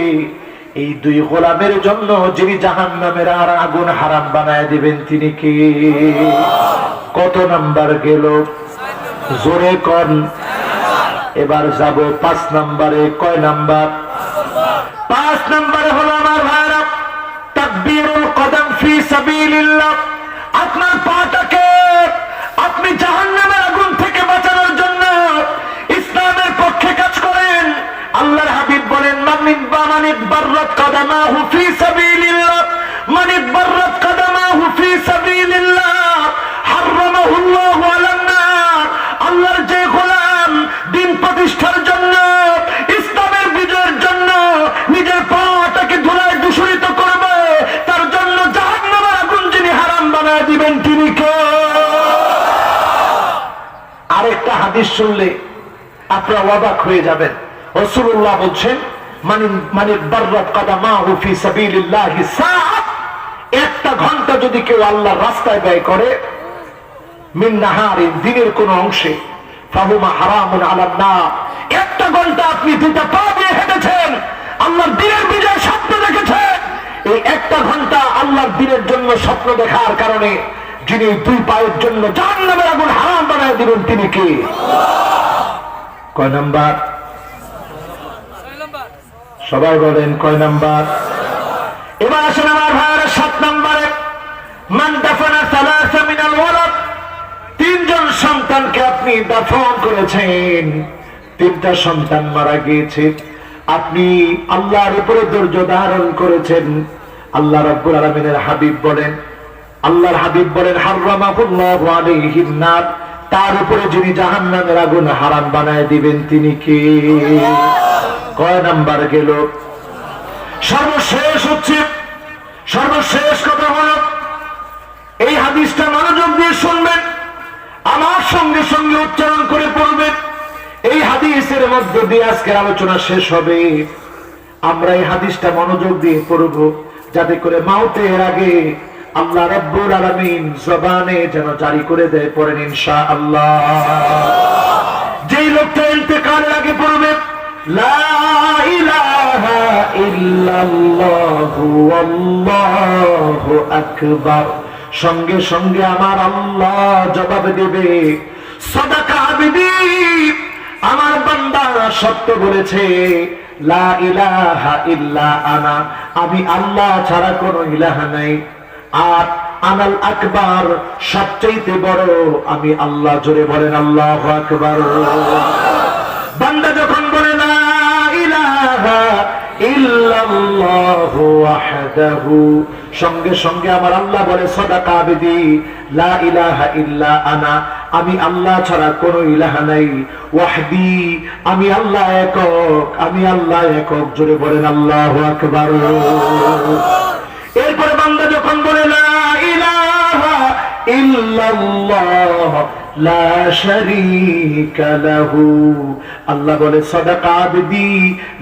এই 2 গোলামের জন্য যিনি জাহান্নামের আর আগুন হারাম বানায় দিবেন তিনি কে? কত নাম্বার গেল? জোরে কোন। এবার যাব 5 নাম্বারে। কয় নাম্বার? 5 নাম্বারে হলো আমার ভাইরা তাকবীরুল কদম ফি সাবিলিল্লাহ, আপনার পাটাকে আপনি জাহান্নামের আগুন থেকে বাঁচানোর জন্য ইসলামের পক্ষে কাজ করেন। আল্লাহর হাবিব বলেন, মান ইদবাররাত কদমাহু ফি সাবিলিল্লাহ, মান ইদবাররাত কদমাহু ফি সাবিলিল্লাহ হারামাহুল্লাহু আলান নার, আল্লাহর যে গোলাম দিন প্রতিষ্ঠার জন্য, ইসলামের বিজয়ের জন্য নিজের পাটাকে ধুলায় দূষিত করবে, তার জন্য জাহান্নামের আগুন যিনি হারাম বানায় দিবেন তিনি কে? আরেকটা হাদিস শুনলে আপনারা অবাক হয়ে যাবেন। রাসূলুল্লাহ বলছেন, মানিল বাররাত কাদামাহু ফি সাবিলিল্লাহি সাআত, একটা ঘন্টা যদি কেউ আল্লাহর রাস্তায় ব্যয় করে, মিন নাহারিন, দিনের কোন অংশে, ফাহুমা হারামুন আলান নার, একটা ঘন্টা আপনি দুইটা পা দিয়ে হেঁটেছেন, আল্লাহর দিনের বিজয় স্বপ্ন দেখেছেন, এই একটা ঘন্টা আল্লাহর দিনের জন্য স্বপ্ন দেখার কারণে যিনি দুই পায়ের জন্য জাহান্নামের আগুন হারাম বানায় দিবেন তিনি কে? কয় নাম্বার? সবাই বলেন কয় নাম্বার? এবার আসেন আমার ভাইয়েরা 7 নম্বরে, মান দাফানা সালাসা মিনাল ওয়ালাদ, 3 জন সন্তানকে আপনি দাফন করেছেন, 3টা সন্তান মারা গিয়েছে, আপনি আল্লাহর উপরে ধৈর্য ধারণ করেছেন। আল্লাহ রাব্বুল আলামিনের হাবিব বলেন, আল্লাহর হাবিব বলেন, হারামাহুল্লাহু আলাইহিন নার, তার উপরে যিনি জাহান্নামের আগুন হারাম বানায় দিবেন তিনি কে? কয় নাম্বার গেল? সর্বশেষ হচ্ছে, সর্বশেষ কথা হলো, এই হাদিসটা মনোযোগ দিয়ে শুনবেন, আমার সঙ্গে সঙ্গে উচ্চারণ করে পড়বেন। এই হাদিসের মধ্য দিয়ে আজকের আলোচনা শেষ হবে। আমরা এই হাদিসটা মনোযোগ দিয়ে পড়ব, যাতে করে মাউতের আগে আল্লাহ রাব্বুল আলামিন জবানে যেন জারি করে দেয়। পড়েন ইনশাআল্লাহ। যেই লোকটা ইন্তেকালের আগে পড়বে লা ইলাহা ইল্লাল্লাহু আল্লাহু আকবার, সঙ্গে সঙ্গে আমার আল্লাহ জবাব দেবে, সাদাকা আবদি, আমার বান্দা সত্য বলেছে, লা ইলাহা ইল্লা আনা, আমি আল্লাহ ছাড়া কোনো ইলাহা নাই, আর আনাল আকবার, সবচেয়ে বড় আমি আল্লাহ। জোরে বলেন আল্লাহু আকবার। বান্দা যখন বলে লা ইলাহা ইল্লাল্লাহু ওয়াহদাহু, সঙ্গে সঙ্গে আমার আল্লাহ বলে, সাদাকা আবদি, লা ইলাহা ইল্লা আনা, আমি আল্লাহ ছাড়া কোনো ইলাহা নাই, ওয়াহদি, আমি আল্লাহ একক, আমি আল্লাহ একক। জোরে বলেন আল্লাহু আকবার। এরপরে বান্দা যখন বলে লা ইলাহা ইল্লাল্লাহ লা শারীকা লাহু, আল্লাহ বলে, সাদাকা আবদি,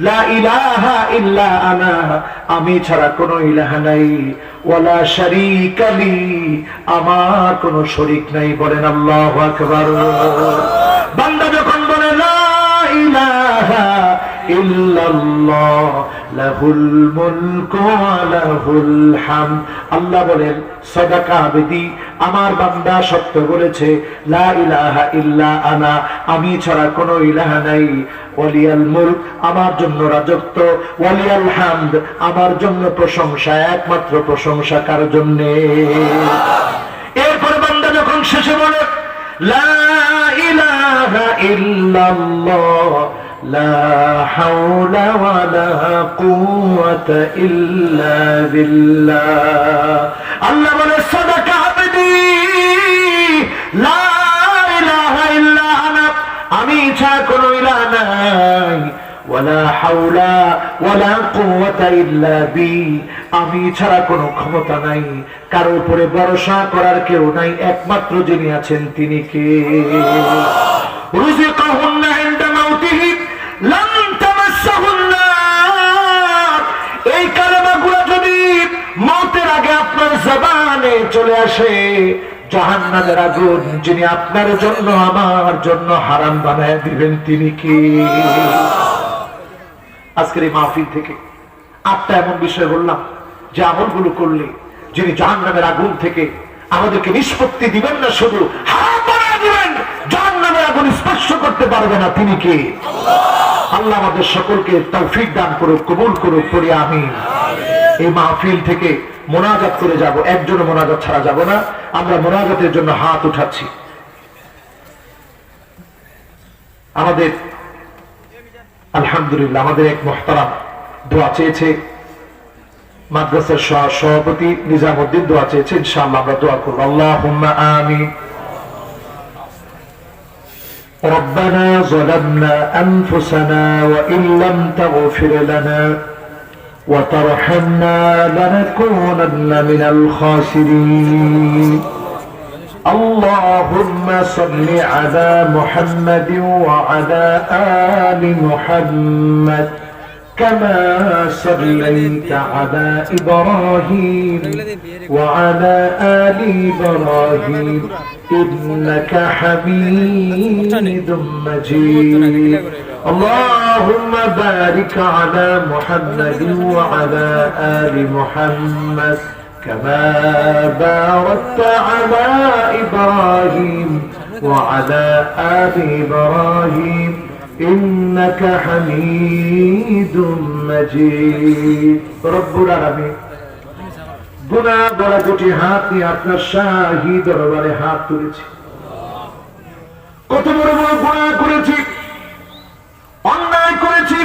লা ইলাহা ইল্লা আনা, আমি ছাড়া কোনো ইলাহা নাই, ওয়ালা শারীকা লি, আমার কোনো শরীক নাই। বলেন আল্লাহু আকবার। বান্দা যখন বলে লা ইলাহা ইল্লাল্লাহ লাহুল মুলকু ওয়া লাহুল হামদ, আল্লাহ বলেন, সাদাকা আবদি, আমার বান্দা সত্য বলেছে, লা ইলাহা ইল্লা আনা, আমি ছাড়া কোনো ইলাহা নাই, ওয়ালিয়াল মুলক, আমার জন্য রাজত্ব, ওয়ালিয়াল হামদ, আমার জন্য প্রশংসা, একমাত্র প্রশংসা কার জন্য? এরপর বান্দা যখন শেষে বলে লা ইলাহা ইল্লাল্লাহ লা হাওলা ওয়ালা কুওয়াতা ইল্লা বিল্লাহ, আল্লাহ বলে, সাদাকা আবদি, লা ইলাহা ইল্লা আনা, আমি ছাড়া কোনো ইলাহ নাই, ওয়ালা হাওলা ওয়ালা কুওয়াতা ইল্লা বি, আমি ছাড়া কোনো ক্ষমতা নাই, কারো উপরে ভরসা করার কেউ নাই, একমাত্র যিনি আছেন তিনি কে? রুজিকাহুন্না ইনদা মাউতিহি লাম তামাসসাহুন্না, এই কালেমাগুলো যদি মওতের আগে আপনার জবানে চলে আসে, জাহান্নামের আগুন যিনি আপনার জন্য আমার জন্য হারাম বানায় দিবেন তিনি কি? আজকের এই মাহফিল থেকে 8টা এমন বিষয় বললাম যে আমলগুলো করলে যিনি জাহান্নামের আগুন থেকে আমাদেরকে নিষ্পত্তি দিবেন না, শুধু হারাম বানায় দিবেন, জাহান্নামের আগুন স্পর্শ করতে পারবে না, তিনি কে? আল্লাহ আমাদের সকলকে তৌফিক দান করুক, কবুল করুক, পড়ি আমিন। এই মাহফিল থেকে মোনাজাত করে যাব, একজনও মোনাজাত ছাড়া যাব না। আমরা মোনাজাতের জন্য হাত উঠাচ্ছি। আমাদের আলহামদুলিল্লাহ আমাদের এক মুহতারাম দোয়া চেয়েছে, মাদ্রাসার সভাপতি নিজামউদ্দিন দোয়া চেয়েছে, ইনশাআল্লাহ আমরা দোয়া করব। আল্লাহুম্মা আমিন। ربنا ظلمنا أنفسنا وإن لم تغفر لنا وترحمنا لنكونن من الخاسرين اللهم صل على محمد وعلى آل محمد كما صليت على إبراهيم وعلى آل إبراهيم إنك حميد مجيد اللهم بارك على محمد وعلى آل محمد كما باركت على إبراهيم وعلى آل إبراهيم إنك حميد مجيد رب العالمين গুনাহ বলা দুটি হাত নিয়ে আপনার শাহী দরবারে হাত তুলেছি। কত বড় বড় গুনাহ করেছি, অন্যায় করেছি,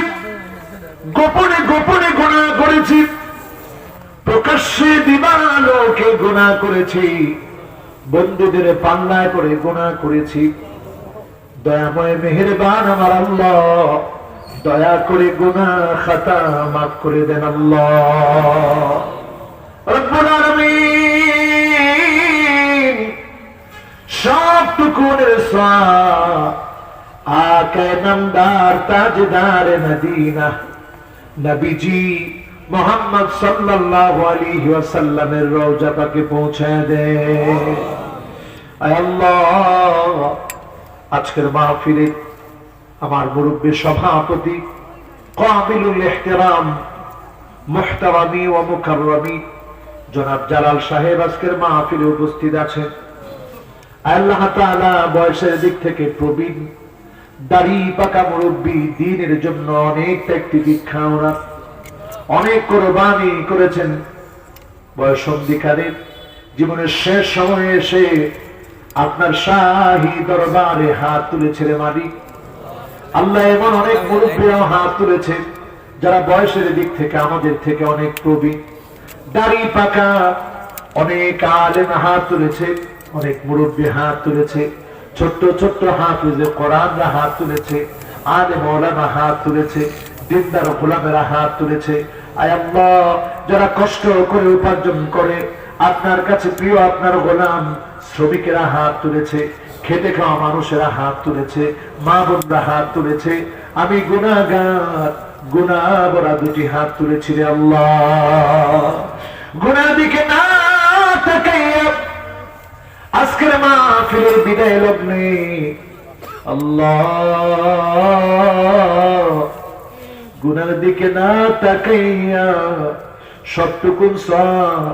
গোপনে গোপনে গুনাহ করেছি, প্রকাশ্যে দিবালোকে গুনাহ করেছি, বন্ধুদের পাল্লায় করে গুনাহ করেছি। দয়াময় মেহেরবান আমার আল্লাহ, দয়া করে গুনাহ খাতা মাফ করে দেন আল্লাহ রব্বুল আলামিন। সবটুকুনের সওয়াব আকা নামদার তাজদার মদিনা নবীজি মুহাম্মদ সাল্লাল্লাহু আলাইহি ওয়াসাল্লামের রওজা পাকে পৌঁছায় দেন। আয় আল্লাহ, আজকের মাহফিলে আমার মুরব্বী সভাপতি কাবিলুল ইহতিরাম মুহতারামি ওয়া মুকাররমি জনাব জালাল সাহেব আজকের মাহফিলে উপস্থিত আছেন। আল্লাহ তাআলা বয়সের দিক থেকে প্রবীণ, দাড়ি পাকা মুরব্বী, দ্বীনের জন্য অনেক ত্যাগ তিতিক্ষা, ওরা অনেক কোরবানি করেছেন। বয়সন্ধিকালে জীবনের শেষ সময়ে এসে আপনার শাহী দরবারে হাত তুলেছে মালিক আল্লাহ। এমন অনেক মুরব্বীরাও হাত তুলেছে যারা বয়সের দিক থেকে আমাদের থেকে অনেক প্রবীণ, দাড়ি পাকা, অনেক আলেম হাত তুলেছে, অনেক মুরব্বী হাত তুলেছে, ছোট্ট ছোট্ট হাফিজে কোরআনরা হাত তুলেছে, আলেম ওলামা হাত তুলেছে, দিনদার গোলামেরা হাত তুলেছে। আয় আল্লাহ, যারা কষ্ট করে উপার্জন করে আপনার কাছে প্রিয় আপনার গোলাম শ্রমিকেরা হাত তুলেছে, খেটে খাওয়া মানুষেরা হাত তুলেছে, মা বোনরা হাত তুলেছে। আমি গুনাহগার, গুনাহ ভরা দুটি হাত তুলেছি রে আল্লাহ। গুনাহ দিকে না তাকাইয়া আজকের মাহফিলের বিদায় লগ্নে আল্লাহ, গুনার দিকে না তাকাইয়া সবটুকুন সওয়াব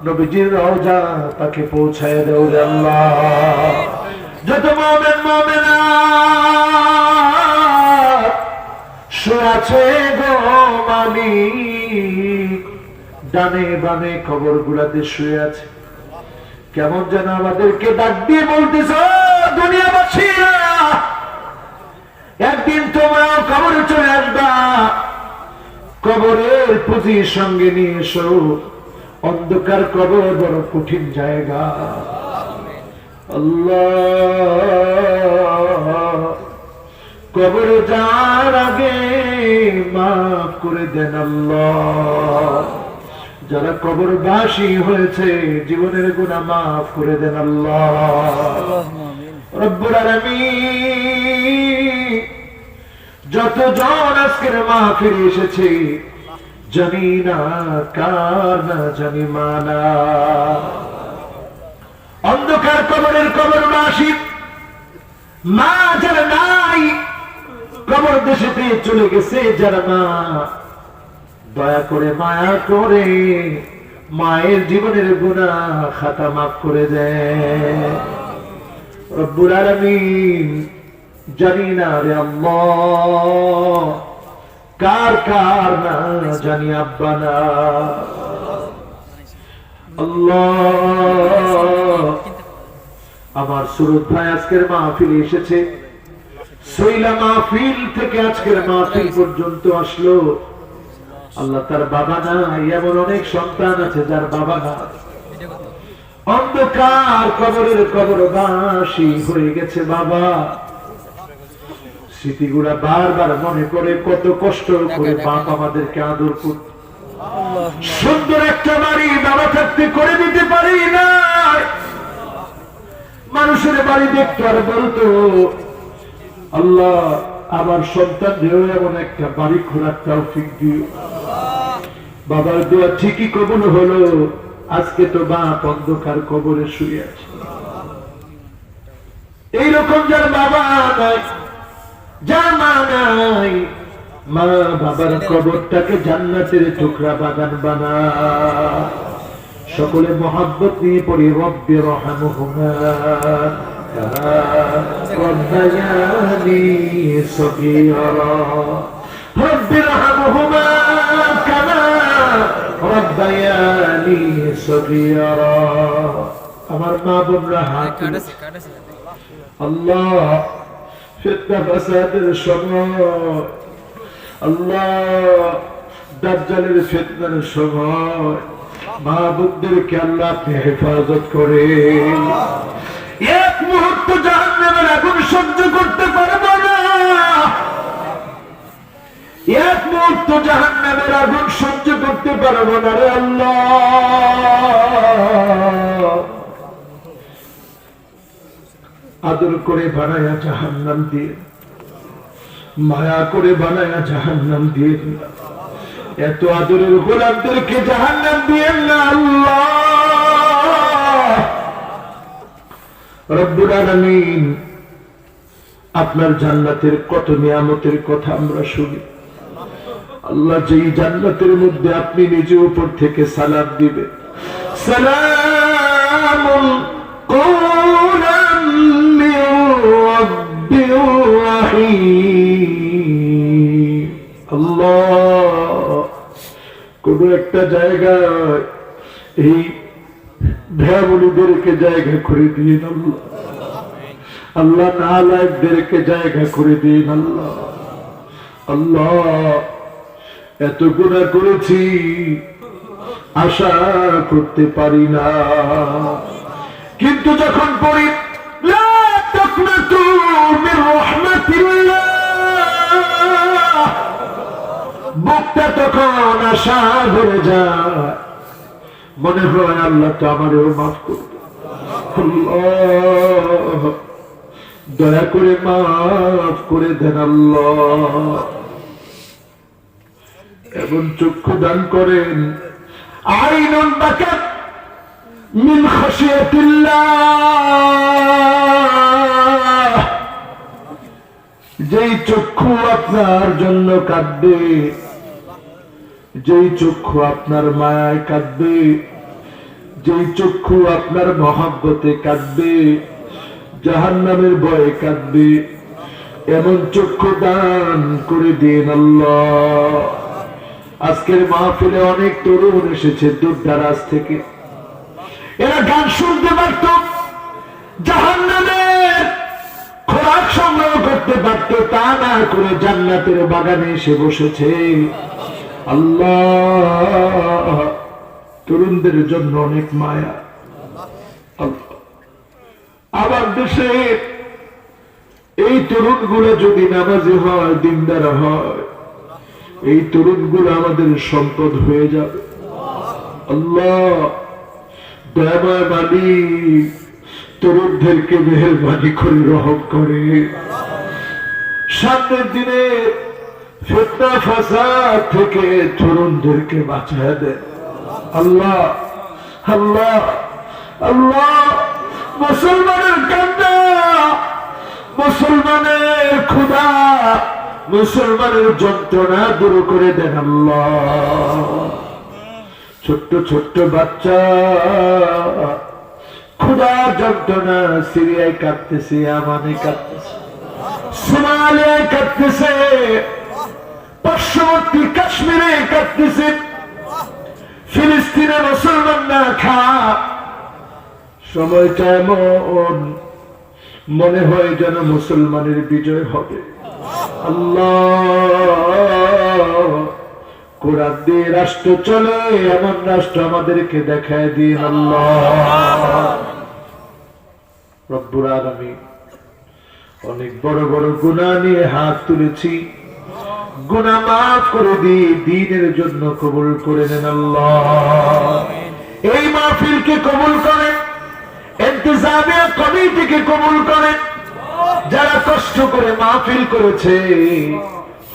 নবীজির রওজা তাকে পৌঁছায় দাও রে আল্লাহ। যত মুমিন মুমিনাত শুয়ে আছে গো মালিক, ডানে বামে কবরগুলোতে শুয়ে আছে, কেমন যেন আমাদেরকে ডাক দিয়ে বলতেছে, দুনিয়াবাসীরা একদিন তোমরা কবরে চলে আসবা, কবরের পুঁজি সঙ্গে নিয়ে এসো। অন্ধকার কবর বড় কঠিন জায়গা আল্লাহ, কবরে যাওয়ার আগে মাফ করে দেন আল্লাহ। যারা কবরবাসী হয়েছে জীবনের গুনাহ মাফ করে দেন আল্লাহ রব্বুল আলামিন। যতজন আজকের মাহফিলে এসেছে জানি না কার না জানি মানা, অন্ধকার কবরের কবরবাসী মা যারা নাই, কবর দেশেতে চলে গেছে যারা মা, দয়া করে মায়া করে মায়ের জীবনের গুনাহ খাতা মাফ করে দেয় রব্বুল আলামিন। জানি না রে আল্লাহ কার কার না জানি আব্বা না আল্লাহ। আমার সুরত ভাই আজকের মাহফিলে এসেছে, সইলা মাহফিল থেকে আজকের মাহফিল পর্যন্ত আসলো। আল্লাহ তার বাবা নাই, এমন অনেক সন্তান আছে যার বাবা না, অন্ধকার কবরের কবরবাসী হয়ে গেছে বাবা। স্মৃতিগুলা বারবার মনে করে কত কষ্ট করে বাপ আমাদেরকে আদর করত, সুন্দর একটা বাড়ি বাবা থাকতে করে দিতে পারি না, মানুষের বাড়ি দেখতো আর বলতো, আল্লাহ আমার সন্তানদেরও এমন একটা বাড়ি খোলার তৌফিক দিও। বাবার দোয়া ঠিকই কবুল হলো। আজকে তো বাপ অন্ধকার কবরে শুয়ে আছে। এইরকম যার বাবা নাই, যার মা নাই, মা বাবার কবরটাকে জান্নাতের টুকরা বাগান বানা। সকলে মহব্বত নিয়ে পড়ি, রব্বি রহমহুমা কামা রব্বায়ানি সগীরা, রব্বি রহমহুমা কামা রব্বায়ানি সগীরা। আমার মা বোনরা হাত আল্লাহ ফিতনা ফাসাদের সময়, আল্লাহ দাজ্জালের ফিতনার সময় মা বোনদেরকে আল্লাহ আপনি হেফাজত করেন। এক মুহূর্ত জাহান্নামের আগুন সহ্য করতে পারবো না, এক মুহূর্ত জাহান্নামের আগুন সহ্য করতে পারবো না রে আল্লাহ। আদর করে বানায়া জাহান্নাম দিয়ে, মায়া করে বানায়া জাহান্নাম দিয়ে, এত আদরের গোলামদেরকে জাহান্নাম দিয়ে না আল্লাহ। রব্বুল আলামিন, আপনার জান্নাতের কত নিয়ামতের কথা আমরা শুনি। আল্লাহ যেই জান্নাতের মধ্যে আপনি নিজে উপর থেকে সালাম দিবে, সালামুন কওলাম মির রাব্বির রাহিম। আল্লাহ কোন একটা জায়গায় এই ভ্যাবলিদেরকে জায়গা করে দিন আল্লাহ, আল্লাহ নালায়েকদেরকে জায়গা করে দিন আল্লাহ। আল্লাহ এত গুনাহ করেছি, আশা করতে পারি না, কিন্তু যখন পড়ি লা তাকনাতু মির রাহমাতিল্লাহ, বুকটা তখন আশা ভরে যায়, মনে হয় আল্লাহ তো আমারও মাফ করবে। আল্লাহ দয়া করে মাফ করে দেন আল্লাহ। এমন চক্ষু দান করেন, আইনুন বাকাত মিন খাশিয়াতিল্লাহ, যেই চক্ষু আপনার জন্য কাঁদবে, যেই চক্ষু আপনার মায়ায় কাঁদবে, যেই চক্ষু আপনার মহব্বতে কাঁদবে, জাহান্নামের ভয়ে কাঁদবে, এমন চক্ষু দান করে দিন আল্লাহ। আজকের মাহফিলে অনেক তরুণ এসেছে দূর দারাজ থেকে, এরা গান শুনতে পারত, জাহান্নামের খোরাক সংগ্রহ করতে পারত, তা না করে জান্নাতের বাগানে এসে বসেছে। আল্লাহ তরুণদের জন্য অনেক মায়া। আমার দেশে এই তরুণগুলো যদি নামাজি হয়, দিনদার হয়, এই তরুণগুলো আমাদের সম্পদ হয়ে যাবে। আল্লাহ দয়াময় মালিক তরুণদেরকে মেহেরবানি করে রহম করে, সামনের দিনে ফিতনা ফাসাদ থেকে তরুণদেরকে বাঁচায় দেন আল্লাহ। আল্লাহ আল্লাহ মুসলমানের কান্না, মুসলমানের ক্ষুধা, মুসলমানের যন্ত্রণা দূর করে দেন আল্লাহ। ছোট্ট ছোট্ট বাচ্চা ক্ষুধা যন্ত্রণা সিরিয়ায় কাঁদতেছে, আমানে কাঁদতেছে, সোমালিয়ায় কাঁদতেছে, পার্শ্ববর্তী কাশ্মীরে কাঁদতেছে, ফিলিস্তিনে মুসলমান না খা। সময়টা এমন মনে হয় যেন মুসলমানের বিজয় হবে। আল্লাহ কোরআন দিয়ে রাষ্ট্র চলে, এমন রাষ্ট্র আমাদেরকে দেখায় দিন আল্লাহ। রব্বুল আলামিন, অনেক বড় বড় গুনাহ নিয়ে হাত তুলেছি, গুনাহ মাফ করে দিয়ে দ্বীনের জন্য কবুল করে নেন আল্লাহ। এই মাহফিলকে কবুল করেন, ইন্তেজামিয়া কমিটিকে কবুল করেন। যারা কষ্ট করে মাহফিল করেছে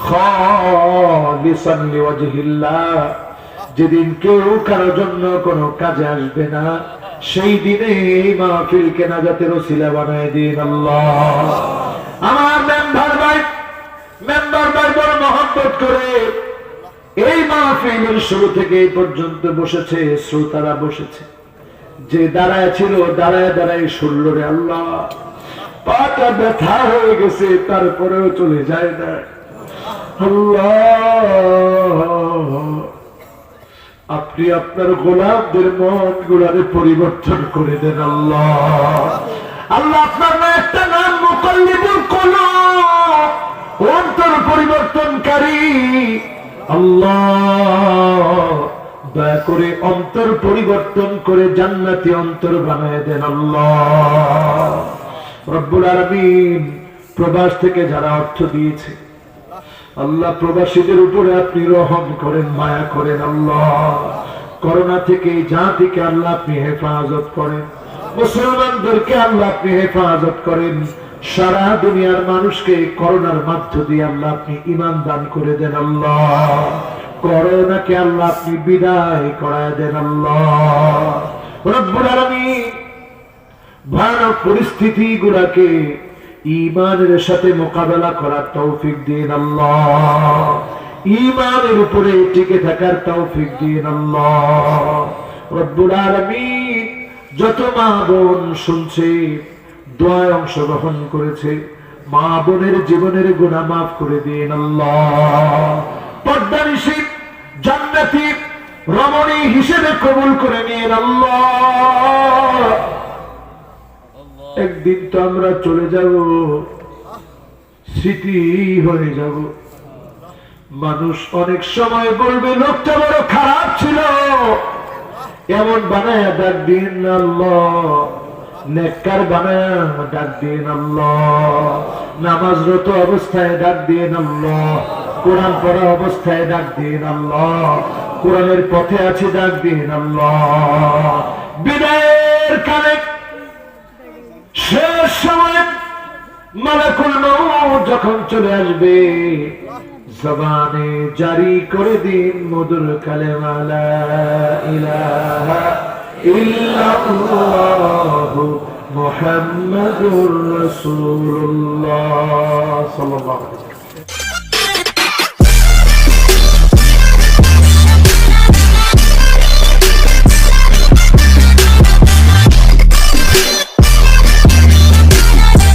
খালিসান লিওয়াজহিল্লাহ, যেদিন কেউ কারোর জন্য কোনো কাজে আসবে না, সেই দিনে এই মাহফিলকে নাজাতের ওসিলা বানায় দিন আল্লাহ। আমার মেম্বার ভাই বড় মহব্বত করে এই মাহফিলের শুরু থেকে এই পর্যন্ত বসেছে, শ্রোতারা বসেছে, যে দাঁড়ায় ছিল দাঁড়ায় দাঁড়ায় শুনল রে আল্লাহ, পাটা ব্যথা হয়ে গেছে তারপরেও চলে যায় না আল্লাহ। আপনি আপনার গোলাপদের মন গুলারে পরিবর্তন করে দেন আল্লাহ। আল্লাহ আপনার একটা নাম মুকাল্লিবুল কুলুব, অন্তর পরিবর্তনকারী আল্লাহ। দয়া করে অন্তর পরিবর্তন করে জান্নাতি অন্তর বানায় দেন আল্লাহ রব্বুল আলামিন। প্রবাস থেকে যারা অর্থ দিয়েছে আল্লাহ, প্রবাসীদের উপরে আপনি রহম করেন, মায়া করেন আল্লাহ। করোনা থেকে জাতিকে আল্লাহ আপনি হেফাজত করেন, মুসলমানদেরকে আল্লাহ আপনি হেফাজত করেন। সারা দুনিয়ার মানুষকে করোনার মাধ্য দিয়ে আল্লাহ আপনি ঈমান দান করে দেন আল্লাহ। করোনাকে আল্লাহ আপনি বিদায় করায় দেন আল্লাহ রব্বুল আলামিন। ভয়ানক পরিস্থিতি গুলাকে ঈমানের সাথে মোকাবেলা করার তৌফিক দিন আল্লাহ। ঈমানের উপরে টিকে থাকার তৌফিক দিন আল্লাহ রব্বুল আলামিন। যত মা বোন শুনছে, দোয়ায় অংশগ্রহণ করেছে, মা বোনের জীবনের গুনাহ মাফ করে দিন আল্লাহ। পর্দানিশী জান্নাতি রমণী হিসেবে কবুল করে নিন আল্লাহ। একদিন তো আমরা চলে যাব, স্মৃতি হয়ে যাব। মানুষ অনেক সময় বলবে লোকটা বড় খারাপ ছিল, এমন বানায় ডাক দিন আল্লাহ। নেককার বানায় ডাক দিন আল্লাহ। নামাজরত অবস্থায় ডাক দিন আল্লাহ। কোরআন পড়া অবস্থায় ডাক দিন আল্লাহ। কোরআনের পথে আছে ডাক দিন আল্লাহ। বিদায়ের কালে শেষ সময় মালাকুল মউত যখন চলে আসবে, জবানে জারি করে দিন মধুর কালেমা লা ইলাহা ইল্লাল্লাহু মুহাম্মাদুর রাসূলুল্লাহ সাল্লাল্লাহু আলাইহি ওয়াসাল্লাম।